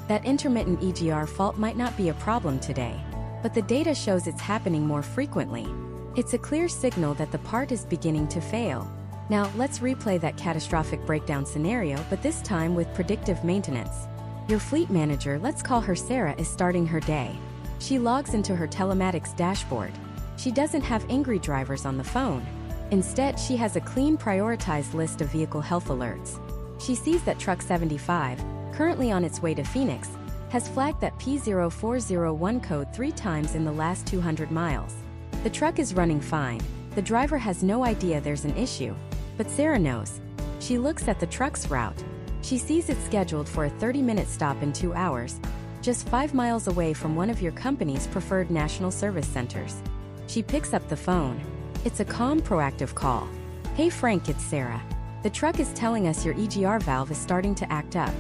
That intermittent EGR fault might not be a problem today, but the data shows it's happening more frequently. It's a clear signal that the part is beginning to fail. Now, let's replay that catastrophic breakdown scenario, but this time with predictive maintenance. Your fleet manager, let's call her Sarah, is starting her day. She logs into her telematics dashboard. She doesn't have angry drivers on the phone. Instead, she has a clean, prioritized list of vehicle health alerts. She sees that truck 75, currently on its way to Phoenix, has flagged that P0401 code 3 times in the last 200 miles. The truck is running fine. The driver has no idea there's an issue. But Sarah knows. She looks at the truck's route. She sees it's scheduled for a 30-minute stop in 2 hours, just 5 miles away from one of your company's preferred national service centers. She picks up the phone. It's a calm, proactive call. "Hey Frank, it's Sarah. The truck is telling us your EGR valve is starting to act up.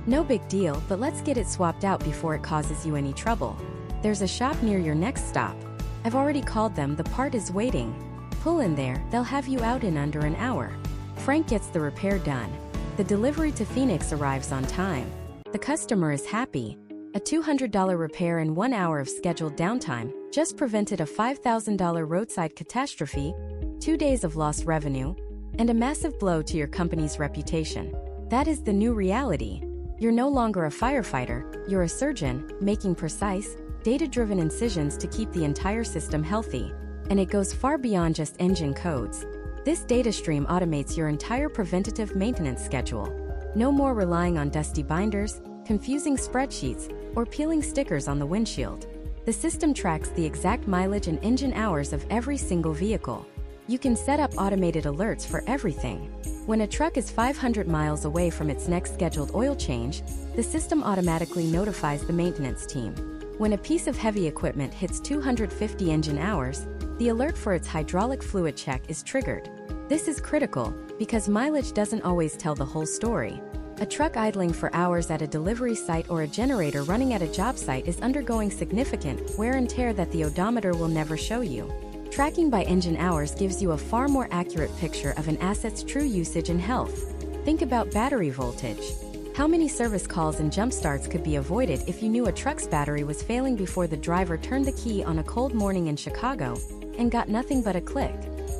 No big deal, but let's get it swapped out before it causes you any trouble. There's a shop near your next stop. I've already called them, the part is waiting. Pull in there, they'll have you out in under an hour." Frank gets the repair done. The delivery to Phoenix arrives on time. The customer is happy. A $200 repair in 1 hour of scheduled downtime just prevented a $5,000 roadside catastrophe, 2 days of lost revenue, and a massive blow to your company's reputation. That is the new reality. You're no longer a firefighter, you're a surgeon, making precise, data-driven incisions to keep the entire system healthy. And it goes far beyond just engine codes. This data stream automates your entire preventative maintenance schedule. No more relying on dusty binders, confusing spreadsheets, or peeling stickers on the windshield. The system tracks the exact mileage and engine hours of every single vehicle. You can set up automated alerts for everything. When a truck is 500 miles away from its next scheduled oil change, the system automatically notifies the maintenance team. When a piece of heavy equipment hits 250 engine hours, the alert for its hydraulic fluid check is triggered. This is critical because mileage doesn't always tell the whole story. A truck idling for hours at a delivery site or a generator running at a job site is undergoing significant wear and tear that the odometer will never show you. Tracking by engine hours gives you a far more accurate picture of an asset's true usage and health. Think about battery voltage. How many service calls and jump starts could be avoided if you knew a truck's battery was failing before the driver turned the key on a cold morning in Chicago and got nothing but a click?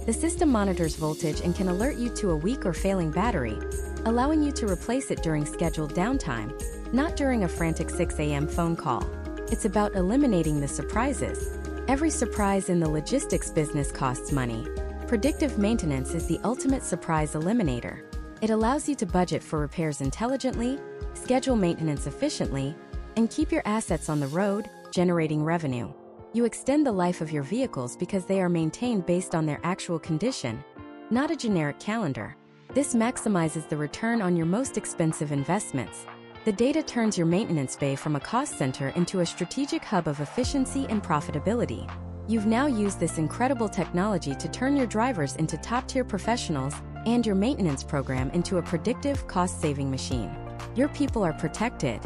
The system monitors voltage and can alert you to a weak or failing battery, allowing you to replace it during scheduled downtime, not during a frantic 6 a.m. phone call. It's about eliminating the surprises. Every surprise in the logistics business costs money. Predictive maintenance is the ultimate surprise eliminator. It allows you to budget for repairs intelligently, schedule maintenance efficiently, and keep your assets on the road, generating revenue. You extend the life of your vehicles because they are maintained based on their actual condition, not a generic calendar. This maximizes the return on your most expensive investments. The data turns your maintenance bay from a cost center into a strategic hub of efficiency and profitability. You've now used this incredible technology to turn your drivers into top-tier professionals and your maintenance program into a predictive, cost-saving machine. Your people are protected.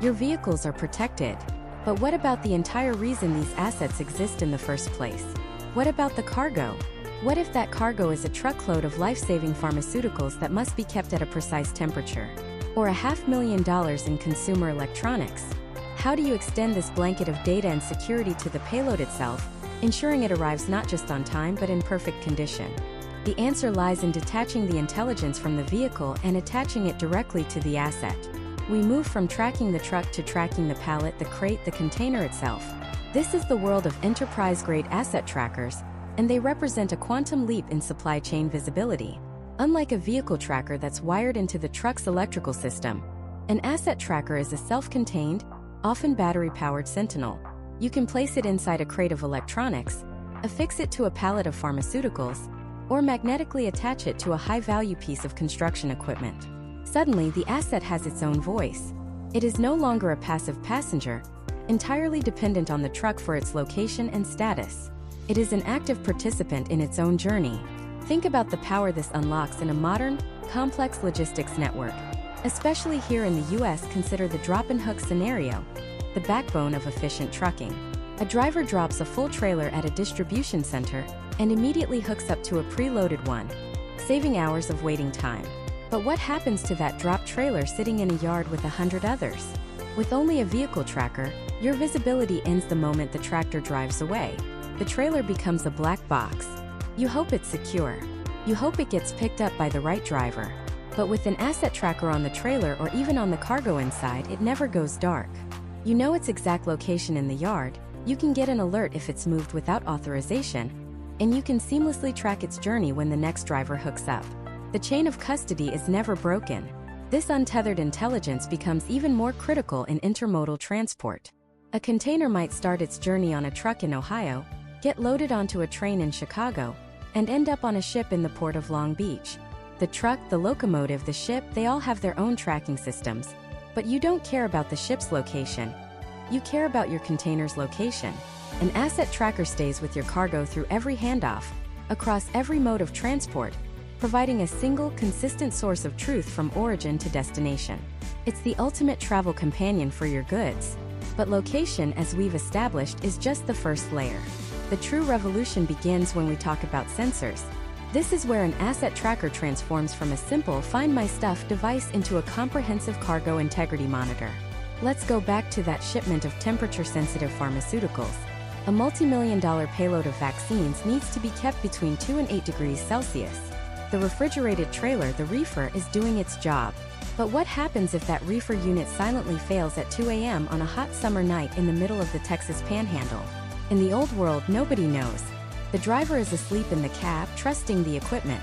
Your vehicles are protected. But what about the entire reason these assets exist in the first place? What about the cargo? What if that cargo is a truckload of life-saving pharmaceuticals that must be kept at a precise temperature? Or $500,000 in consumer electronics? How do you extend this blanket of data and security to the payload itself, ensuring it arrives not just on time but in perfect condition? The answer lies in detaching the intelligence from the vehicle and attaching it directly to the asset. We move from tracking the truck to tracking the pallet, the crate, the container itself. This is the world of enterprise-grade asset trackers, and they represent a quantum leap in supply chain visibility. Unlike a vehicle tracker that's wired into the truck's electrical system, an asset tracker is a self-contained, often battery-powered Sentinel. You can place it inside a crate of electronics, affix it to a pallet of pharmaceuticals, or magnetically attach it to a high-value piece of construction equipment. Suddenly, the asset has its own voice. It is no longer a passive passenger, entirely dependent on the truck for its location and status. It is an active participant in its own journey. Think about the power this unlocks in a modern, complex logistics network. Especially here in the US, consider the drop-and-hook scenario, the backbone of efficient trucking. A driver drops a full trailer at a distribution center and immediately hooks up to a preloaded one, saving hours of waiting time. But what happens to that dropped trailer sitting in a yard with 100 others? With only a vehicle tracker, your visibility ends the moment the tractor drives away. The trailer becomes a black box. You hope it's secure. You hope it gets picked up by the right driver. But with an asset tracker on the trailer or even on the cargo inside, it never goes dark. You know its exact location in the yard, you can get an alert if it's moved without authorization, and you can seamlessly track its journey when the next driver hooks up. The chain of custody is never broken. This untethered intelligence becomes even more critical in intermodal transport. A container might start its journey on a truck in Ohio, get loaded onto a train in Chicago, and end up on a ship in the port of Long Beach. The truck, the locomotive, the ship, they all have their own tracking systems. But you don't care about the ship's location. You care about your container's location. An asset tracker stays with your cargo through every handoff, across every mode of transport, providing a single, consistent source of truth from origin to destination. It's the ultimate travel companion for your goods. But location, as we've established, is just the first layer. The true revolution begins when we talk about sensors. This is where an asset tracker transforms from a simple Find My Stuff device into a comprehensive cargo integrity monitor. Let's go back to that shipment of temperature-sensitive pharmaceuticals. A multi-million-dollar payload of vaccines needs to be kept between 2 and 8 degrees Celsius. The refrigerated trailer, the reefer, is doing its job. But what happens if that reefer unit silently fails at 2 a.m. on a hot summer night in the middle of the Texas Panhandle? In the old world, nobody knows. The driver is asleep in the cab, trusting the equipment.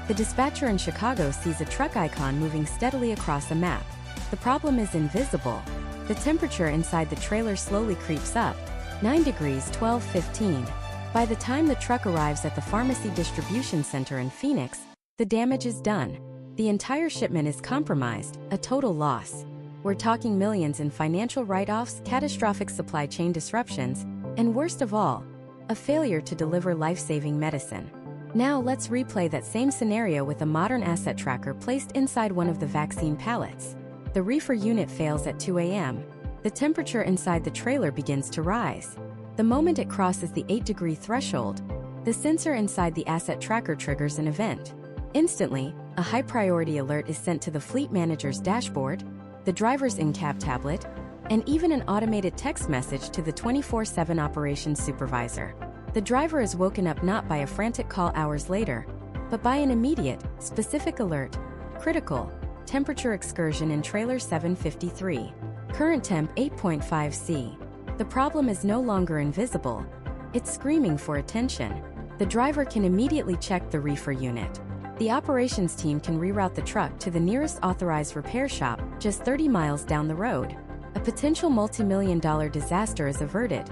The dispatcher in Chicago sees a truck icon moving steadily across a map. The problem is invisible. The temperature inside the trailer slowly creeps up, 9 degrees 12:15. By the time the truck arrives at the pharmacy distribution center in Phoenix, the damage is done. The entire shipment is compromised, a total loss. We're talking millions in financial write-offs, catastrophic supply chain disruptions, and worst of all, a failure to deliver life-saving medicine. Now let's replay that same scenario with a modern asset tracker placed inside one of the vaccine pallets. The reefer unit fails at 2 a.m. The temperature inside the trailer begins to rise. The moment it crosses the 8-degree threshold, the sensor inside the asset tracker triggers an event. Instantly, a high-priority alert is sent to the fleet manager's dashboard, the driver's in-cab tablet, and even an automated text message to the 24/7 operations supervisor. The driver is woken up not by a frantic call hours later, but by an immediate, specific alert. Critical: temperature excursion in trailer 753. Current temp 8.5 C. The problem is no longer invisible. It's screaming for attention. The driver can immediately check the reefer unit. The operations team can reroute the truck to the nearest authorized repair shop, just 30 miles down the road. A potential multi-million-dollar disaster is averted.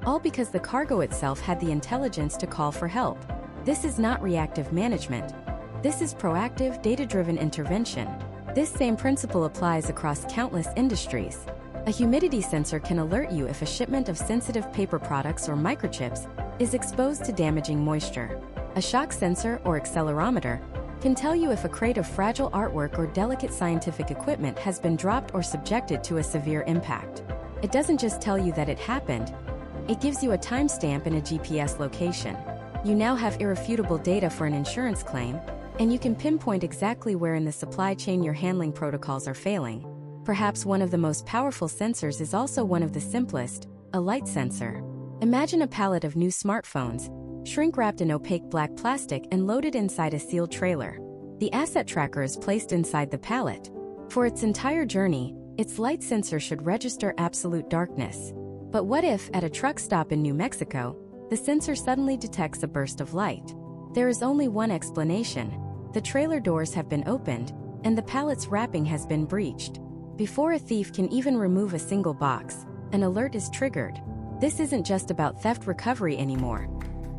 All because the cargo itself had the intelligence to call for help. This is not reactive management. This is proactive, data-driven intervention. This same principle applies across countless industries. A humidity sensor can alert you if a shipment of sensitive paper products or microchips is exposed to damaging moisture. A shock sensor or accelerometer can tell you if a crate of fragile artwork or delicate scientific equipment has been dropped or subjected to a severe impact. It doesn't just tell you that it happened, it gives you a timestamp and a GPS location. You now have irrefutable data for an insurance claim, and you can pinpoint exactly where in the supply chain your handling protocols are failing. Perhaps one of the most powerful sensors is also one of the simplest, a light sensor. Imagine a pallet of new smartphones, shrink-wrapped in opaque black plastic and loaded inside a sealed trailer. The asset tracker is placed inside the pallet. For its entire journey, its light sensor should register absolute darkness. But what if, at a truck stop in New Mexico, the sensor suddenly detects a burst of light? There is only one explanation. The trailer doors have been opened, and the pallet's wrapping has been breached. Before a thief can even remove a single box, an alert is triggered. This isn't just about theft recovery anymore.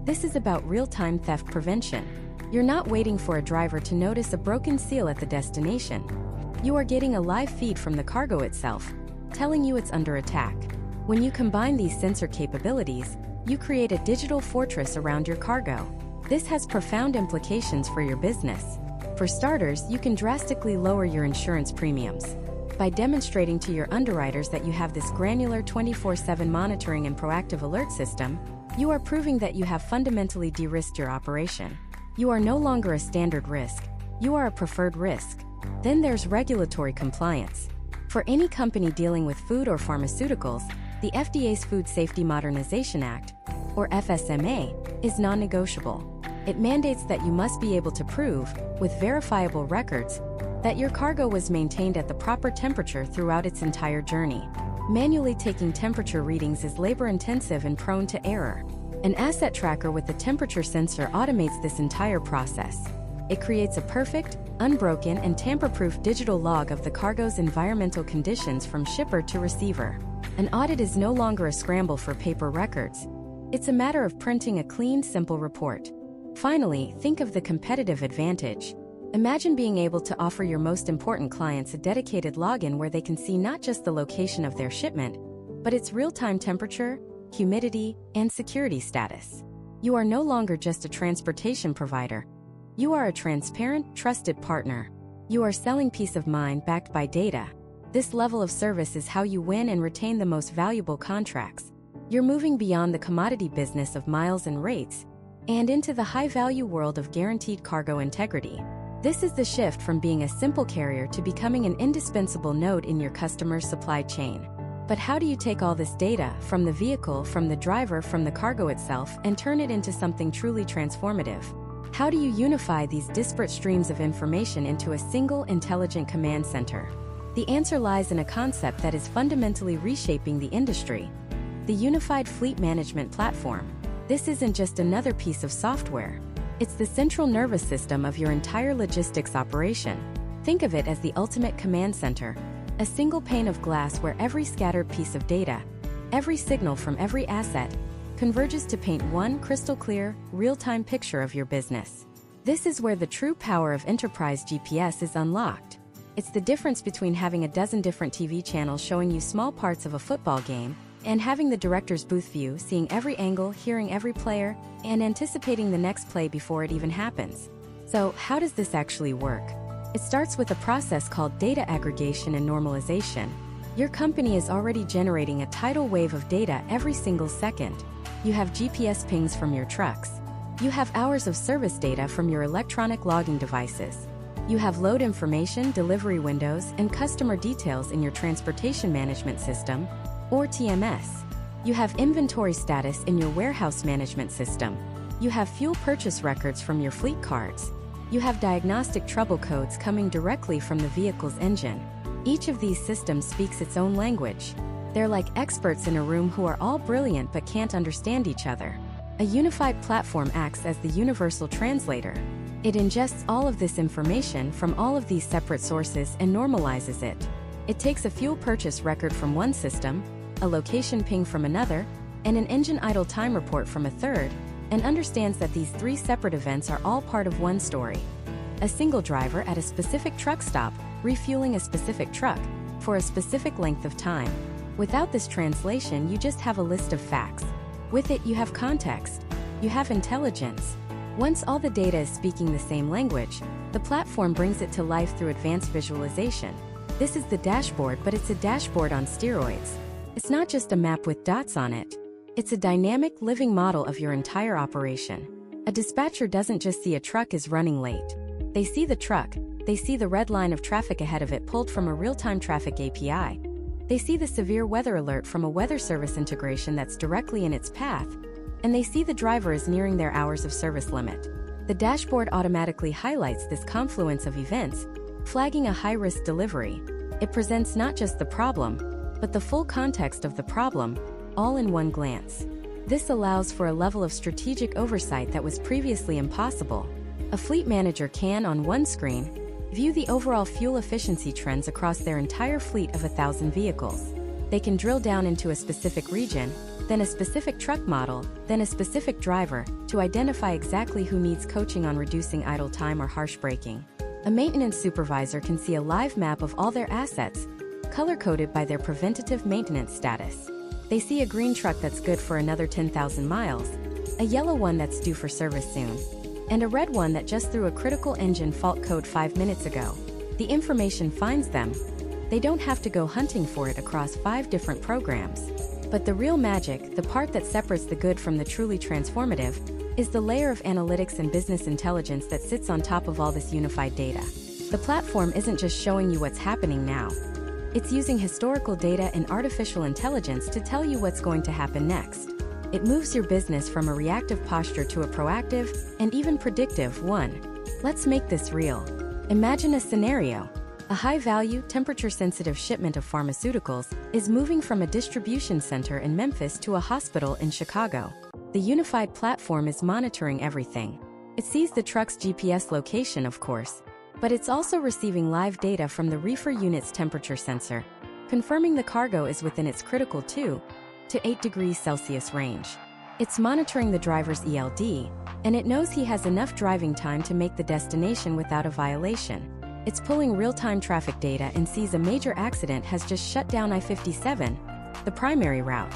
This is about real-time theft prevention. You're not waiting for a driver to notice a broken seal at the destination. You are getting a live feed from the cargo itself, telling you it's under attack. When you combine these sensor capabilities, you create a digital fortress around your cargo. This has profound implications for your business. For starters, you can drastically lower your insurance premiums. By demonstrating to your underwriters that you have this granular 24/7 monitoring and proactive alert system, you are proving that you have fundamentally de-risked your operation. You are no longer a standard risk, you are a preferred risk. Then there's regulatory compliance. For any company dealing with food or pharmaceuticals, the FDA's Food Safety Modernization Act, or FSMA, is non-negotiable. It mandates that you must be able to prove, with verifiable records, that your cargo was maintained at the proper temperature throughout its entire journey. Manually taking temperature readings is labor-intensive and prone to error. An asset tracker with a temperature sensor automates this entire process. It creates a perfect, unbroken, and tamper-proof digital log of the cargo's environmental conditions from shipper to receiver. An audit is no longer a scramble for paper records. It's a matter of printing a clean, simple report. Finally, think of the competitive advantage. Imagine being able to offer your most important clients a dedicated login where they can see not just the location of their shipment, but its real-time temperature, humidity, and security status. You are no longer just a transportation provider. You are a transparent, trusted partner. You are selling peace of mind backed by data. This level of service is how you win and retain the most valuable contracts. You're moving beyond the commodity business of miles and rates, and into the high-value world of guaranteed cargo integrity. This is the shift from being a simple carrier to becoming an indispensable node in your customer's supply chain. But how do you take all this data, from the vehicle, from the driver, from the cargo itself, and turn it into something truly transformative? How do you unify these disparate streams of information into a single, intelligent command center? The answer lies in a concept that is fundamentally reshaping the industry: the Unified Fleet Management Platform. This isn't just another piece of software. It's the central nervous system of your entire logistics operation. Think of it as the ultimate command center, a single pane of glass where every scattered piece of data, every signal from every asset, converges to paint one crystal clear, real-time picture of your business. This is where the true power of enterprise GPS is unlocked. It's the difference between having a dozen different TV channels showing you small parts of a football game and having the director's booth view, seeing every angle, hearing every player, and anticipating the next play before it even happens. So, how does this actually work? It starts with a process called data aggregation and normalization. Your company is already generating a tidal wave of data every single second. You have GPS pings from your trucks. You have hours of service data from your electronic logging devices. You have load information, delivery windows, and customer details in your transportation management system, or TMS. You have inventory status in your warehouse management system. You have fuel purchase records from your fleet cards. You have diagnostic trouble codes coming directly from the vehicle's engine. Each of these systems speaks its own language. They're like experts in a room who are all brilliant but can't understand each other. A unified platform acts as the universal translator. It ingests all of this information from all of these separate sources and normalizes it. It takes a fuel purchase record from one system, a location ping from another, and an engine idle time report from a third, and understands that these three separate events are all part of one story. A single driver at a specific truck stop, refueling a specific truck, for a specific length of time. Without this translation, you just have a list of facts. With it, you have context. You have intelligence. Once all the data is speaking the same language, the platform brings it to life through advanced visualization. This is the dashboard, but it's a dashboard on steroids. It's not just a map with dots on it. It's a dynamic, living model of your entire operation. A dispatcher doesn't just see a truck is running late. They see the truck. They see the red line of traffic ahead of it pulled from a real-time traffic API. They see the severe weather alert from a weather service integration that's directly in its path. And they see the driver is nearing their hours of service limit. The dashboard automatically highlights this confluence of events, flagging a high-risk delivery. It presents not just the problem, but the full context of the problem, all in one glance. This allows for a level of strategic oversight that was previously impossible. A fleet manager can, on one screen, view the overall fuel efficiency trends across their entire fleet of 1,000 vehicles. They can drill down into a specific region, then a specific truck model, then a specific driver, to identify exactly who needs coaching on reducing idle time or harsh braking. A maintenance supervisor can see a live map of all their assets, color-coded by their preventative maintenance status. They see a green truck that's good for another 10,000 miles, a yellow one that's due for service soon, and a red one that just threw a critical engine fault code 5 minutes ago. The information finds them. They don't have to go hunting for it across 5 different programs. But the real magic, the part that separates the good from the truly transformative, is the layer of analytics and business intelligence that sits on top of all this unified data. The platform isn't just showing you what's happening now. It's using historical data and artificial intelligence to tell you what's going to happen next. It moves your business from a reactive posture to a proactive, and even predictive one. Let's make this real. Imagine a scenario. A high-value, temperature-sensitive shipment of pharmaceuticals is moving from a distribution center in Memphis to a hospital in Chicago. The unified platform is monitoring everything. It sees the truck's GPS location, of course, but it's also receiving live data from the reefer unit's temperature sensor, confirming the cargo is within its critical 2 to 8 degrees Celsius range. It's monitoring the driver's ELD, and it knows he has enough driving time to make the destination without a violation. It's pulling real-time traffic data and sees a major accident has just shut down I-57, the primary route.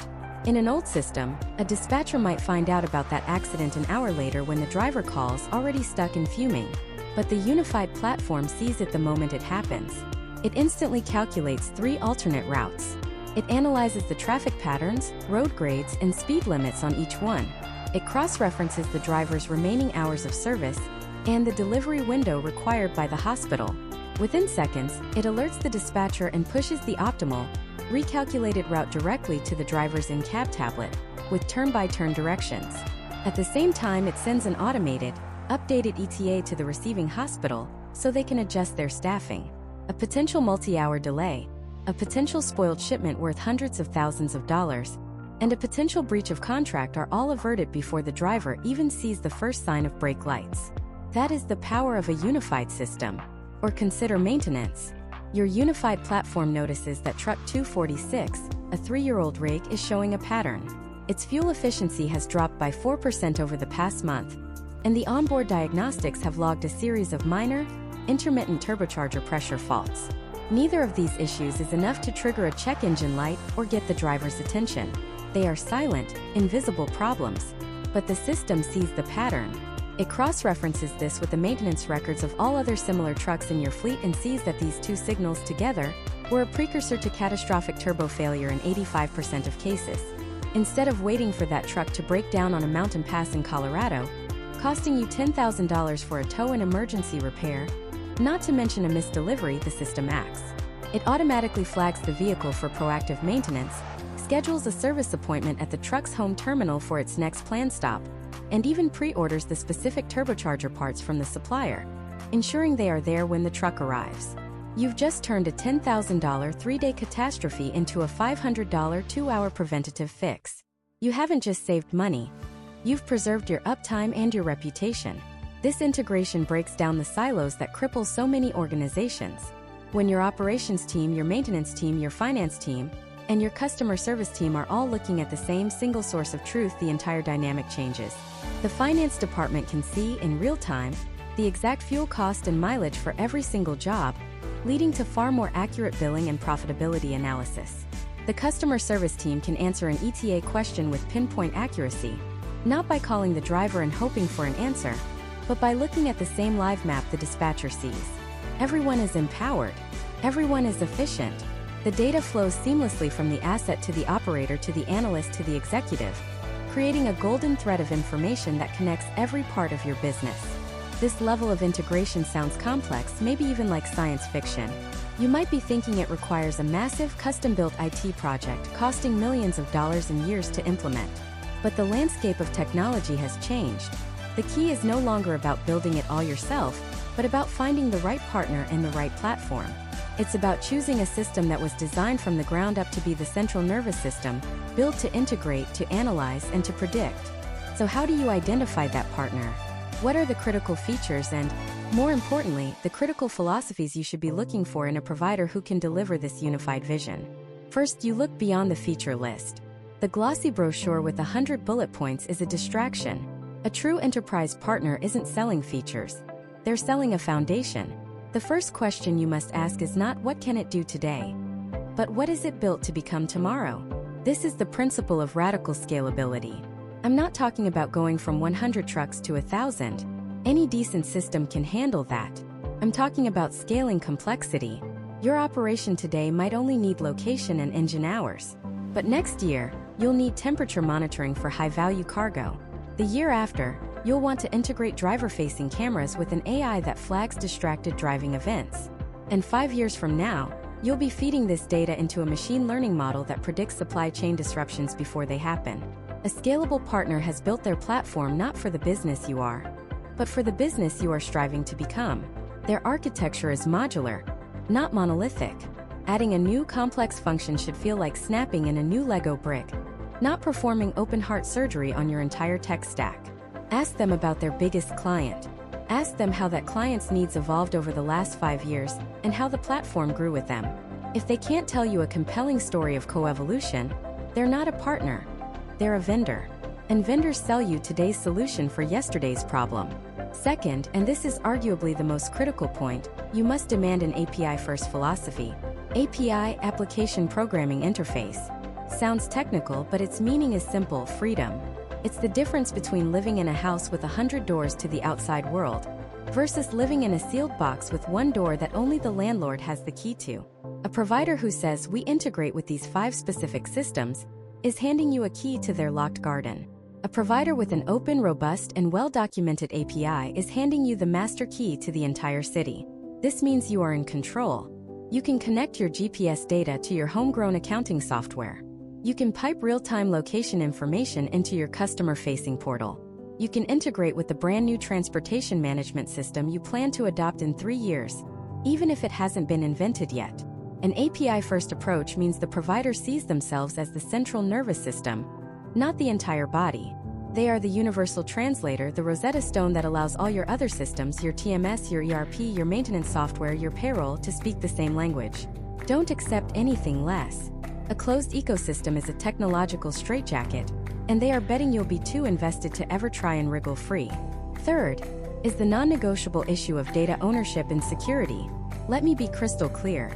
In an old system, a dispatcher might find out about that accident an hour later when the driver calls already stuck and fuming. But the unified platform sees it the moment it happens. It instantly calculates 3 alternate routes. It analyzes the traffic patterns, road grades, and speed limits on each one. It cross-references the driver's remaining hours of service and the delivery window required by the hospital. Within seconds, it alerts the dispatcher and pushes the optimal, recalculated route directly to the driver's in-cab tablet, with turn-by-turn directions. At the same time, it sends an automated, updated ETA to the receiving hospital so they can adjust their staffing. A potential multi-hour delay, a potential spoiled shipment worth hundreds of thousands of dollars, and a potential breach of contract are all averted before the driver even sees the first sign of brake lights. That is the power of a unified system. Or consider maintenance. Your unified platform notices that truck 246, a 3-year-old rig, is showing a pattern. Its fuel efficiency has dropped by 4% over the past month, and the onboard diagnostics have logged a series of minor, intermittent turbocharger pressure faults. Neither of these issues is enough to trigger a check engine light or get the driver's attention. They are silent, invisible problems. But the system sees the pattern. It cross-references this with the maintenance records of all other similar trucks in your fleet and sees that these 2 signals together were a precursor to catastrophic turbo failure in 85% of cases. Instead of waiting for that truck to break down on a mountain pass in Colorado, costing you $10,000 for a tow and emergency repair, not to mention a missed delivery, the system acts. It automatically flags the vehicle for proactive maintenance, schedules a service appointment at the truck's home terminal for its next planned stop, and even pre-orders the specific turbocharger parts from the supplier, ensuring they are there when the truck arrives. You've just turned a $10,000 3-day catastrophe into a $500 2-hour preventative fix. You haven't just saved money. You've preserved your uptime and your reputation. This integration breaks down the silos that cripple so many organizations. When your operations team, your maintenance team, your finance team, and your customer service team are all looking at the same single source of truth, the entire dynamic changes. The finance department can see, in real time, the exact fuel cost and mileage for every single job, leading to far more accurate billing and profitability analysis. The customer service team can answer an ETA question with pinpoint accuracy, not by calling the driver and hoping for an answer, but by looking at the same live map the dispatcher sees. Everyone is empowered. Everyone is efficient. The data flows seamlessly from the asset to the operator to the analyst to the executive, creating a golden thread of information that connects every part of your business. This level of integration sounds complex, maybe even like science fiction. You might be thinking it requires a massive, custom-built IT project costing millions of dollars and years to implement. But the landscape of technology has changed. The key is no longer about building it all yourself, but about finding the right partner and the right platform. It's about choosing a system that was designed from the ground up to be the central nervous system, built to integrate, to analyze, and to predict. So how do you identify that partner? What are the critical features and, more importantly, the critical philosophies you should be looking for in a provider who can deliver this unified vision? First, you look beyond the feature list. The glossy brochure with 100 bullet points is a distraction. A true enterprise partner isn't selling features. They're selling a foundation. The first question you must ask is not what can it do today, but what is it built to become tomorrow? This is the principle of radical scalability. I'm not talking about going from 100 trucks to 1,000. Any decent system can handle that. I'm talking about scaling complexity. Your operation today might only need location and engine hours, but next year, you'll need temperature monitoring for high-value cargo. The year after, you'll want to integrate driver-facing cameras with an AI that flags distracted driving events. And 5 years from now, you'll be feeding this data into a machine learning model that predicts supply chain disruptions before they happen. A scalable partner has built their platform not for the business you are, but for the business you are striving to become. Their architecture is modular, not monolithic. Adding a new complex function should feel like snapping in a new Lego brick, not performing open-heart surgery on your entire tech stack. Ask them about their biggest client. Ask them how that client's needs evolved over the last 5 years and how the platform grew with them. If they can't tell you a compelling story of coevolution, they're not a partner. They're a vendor. And vendors sell you today's solution for yesterday's problem. Second, and this is arguably the most critical point, you must demand an API-first philosophy. API, Application Programming Interface. Sounds technical, but its meaning is simple: freedom. It's the difference between living in a house with 100 doors to the outside world versus living in a sealed box with one door that only the landlord has the key to. A provider who says we integrate with these 5 specific systems is handing you a key to their locked garden. A provider with an open, robust, and well-documented API is handing you the master key to the entire city. This means you are in control. You can connect your GPS data to your homegrown accounting software. You can pipe real-time location information into your customer-facing portal. You can integrate with the brand-new transportation management system you plan to adopt in 3 years, even if it hasn't been invented yet. An API-first approach means the provider sees themselves as the central nervous system, not the entire body. They are the universal translator, the Rosetta Stone that allows all your other systems, your TMS, your ERP, your maintenance software, your payroll, to speak the same language. Don't accept anything less. A closed ecosystem is a technological straitjacket, and they are betting you'll be too invested to ever try and wriggle free. Third is the non-negotiable issue of data ownership and security. Let me be crystal clear.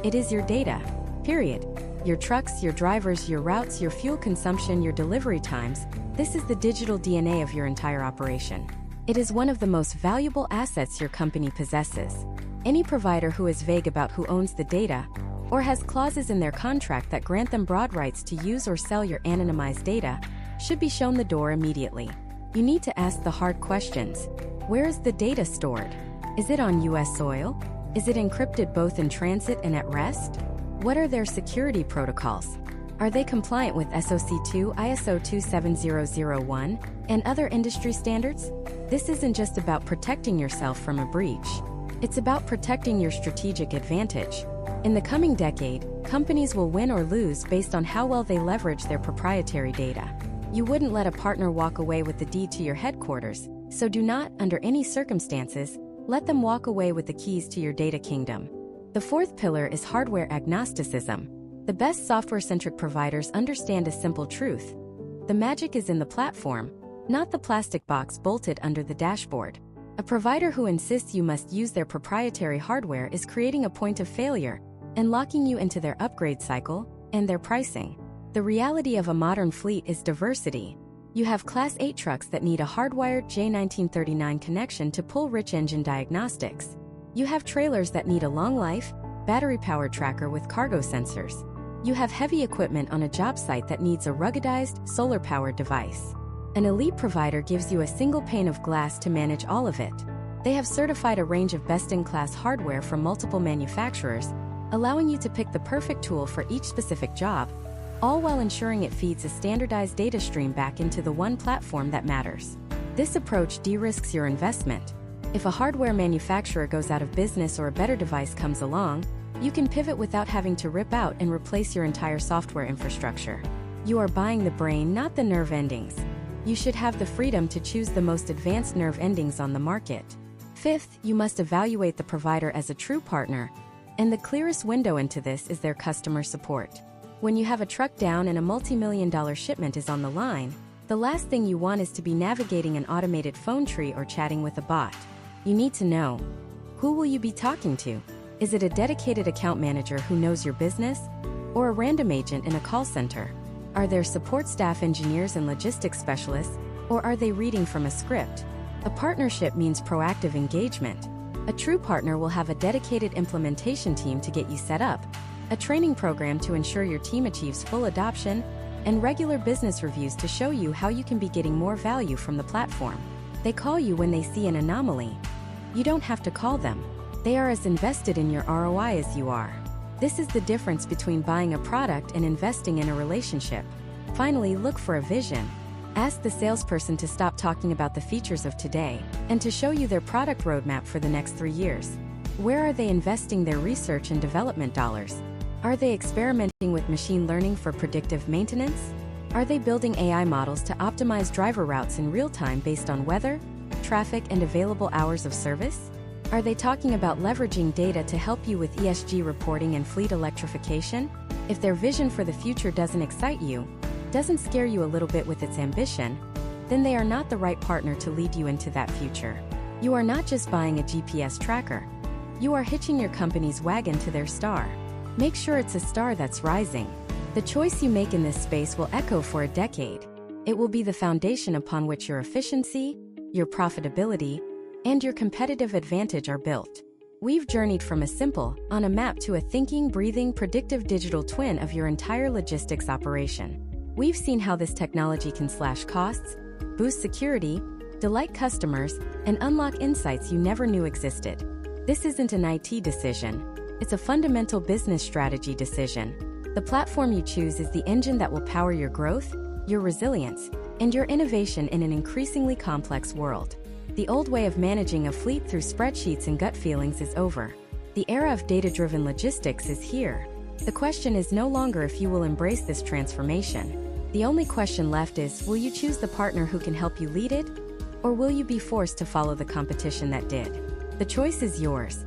It is your data, period. Your trucks, your drivers, your routes, your fuel consumption, your delivery times. This is the digital DNA of your entire operation. It is one of the most valuable assets your company possesses. Any provider who is vague about who owns the data, or has clauses in their contract that grant them broad rights to use or sell your anonymized data, should be shown the door immediately. You need to ask the hard questions. Where is the data stored? Is it on US soil? Is it encrypted both in transit and at rest? What are their security protocols? Are they compliant with SOC 2, ISO 27001, and other industry standards? This isn't just about protecting yourself from a breach. It's about protecting your strategic advantage. In the coming decade, companies will win or lose based on how well they leverage their proprietary data. You wouldn't let a partner walk away with the deed to your headquarters, so do not, under any circumstances, let them walk away with the keys to your data kingdom. The fourth pillar is hardware agnosticism. The best software-centric providers understand a simple truth. The magic is in the platform, not the plastic box bolted under the dashboard. A provider who insists you must use their proprietary hardware is creating a point of failure and locking you into their upgrade cycle and their pricing. The reality of a modern fleet is diversity. You have Class 8 trucks that need a hardwired J1939 connection to pull rich engine diagnostics. You have trailers that need a long-life, battery-powered tracker with cargo sensors. You have heavy equipment on a job site that needs a ruggedized, solar-powered device. An elite provider gives you a single pane of glass to manage all of it. They have certified a range of best-in-class hardware from multiple manufacturers, allowing you to pick the perfect tool for each specific job, all while ensuring it feeds a standardized data stream back into the one platform that matters. This approach de-risks your investment. If a hardware manufacturer goes out of business or a better device comes along, you can pivot without having to rip out and replace your entire software infrastructure. You are buying the brain, not the nerve endings. You should have the freedom to choose the most advanced nerve endings on the market. Fifth, you must evaluate the provider as a true partner, and the clearest window into this is their customer support. When you have a truck down and a multi-million-dollar shipment is on the line, the last thing you want is to be navigating an automated phone tree or chatting with a bot. You need to know, who will you be talking to? Is it a dedicated account manager who knows your business? Or a random agent in a call center? Are there support staff engineers and logistics specialists, or are they reading from a script? A partnership means proactive engagement. A true partner will have a dedicated implementation team to get you set up, a training program to ensure your team achieves full adoption, and regular business reviews to show you how you can be getting more value from the platform. They call you when they see an anomaly. You don't have to call them. They are as invested in your ROI as you are. This is the difference between buying a product and investing in a relationship. Finally, look for a vision. Ask the salesperson to stop talking about the features of today and to show you their product roadmap for the next 3 years. Where are they investing their research and development dollars? Are they experimenting with machine learning for predictive maintenance? Are they building AI models to optimize driver routes in real time based on weather, traffic, and available hours of service? Are they talking about leveraging data to help you with ESG reporting and fleet electrification? If their vision for the future doesn't excite you, doesn't scare you a little bit with its ambition, then they are not the right partner to lead you into that future. You are not just buying a GPS tracker. You are hitching your company's wagon to their star. Make sure it's a star that's rising. The choice you make in this space will echo for a decade. It will be the foundation upon which your efficiency, your profitability, and your competitive advantage are built. We've journeyed from a simple, on a map to a thinking, breathing, predictive digital twin of your entire logistics operation. We've seen how this technology can slash costs, boost security, delight customers, and unlock insights you never knew existed. This isn't an IT decision. It's a fundamental business strategy decision. The platform you choose is the engine that will power your growth, your resilience, and your innovation in an increasingly complex world. The old way of managing a fleet through spreadsheets and gut feelings is over. The era of data-driven logistics is here. The question is no longer if you will embrace this transformation. The only question left is, will you choose the partner who can help you lead it? Or will you be forced to follow the competition that did? The choice is yours.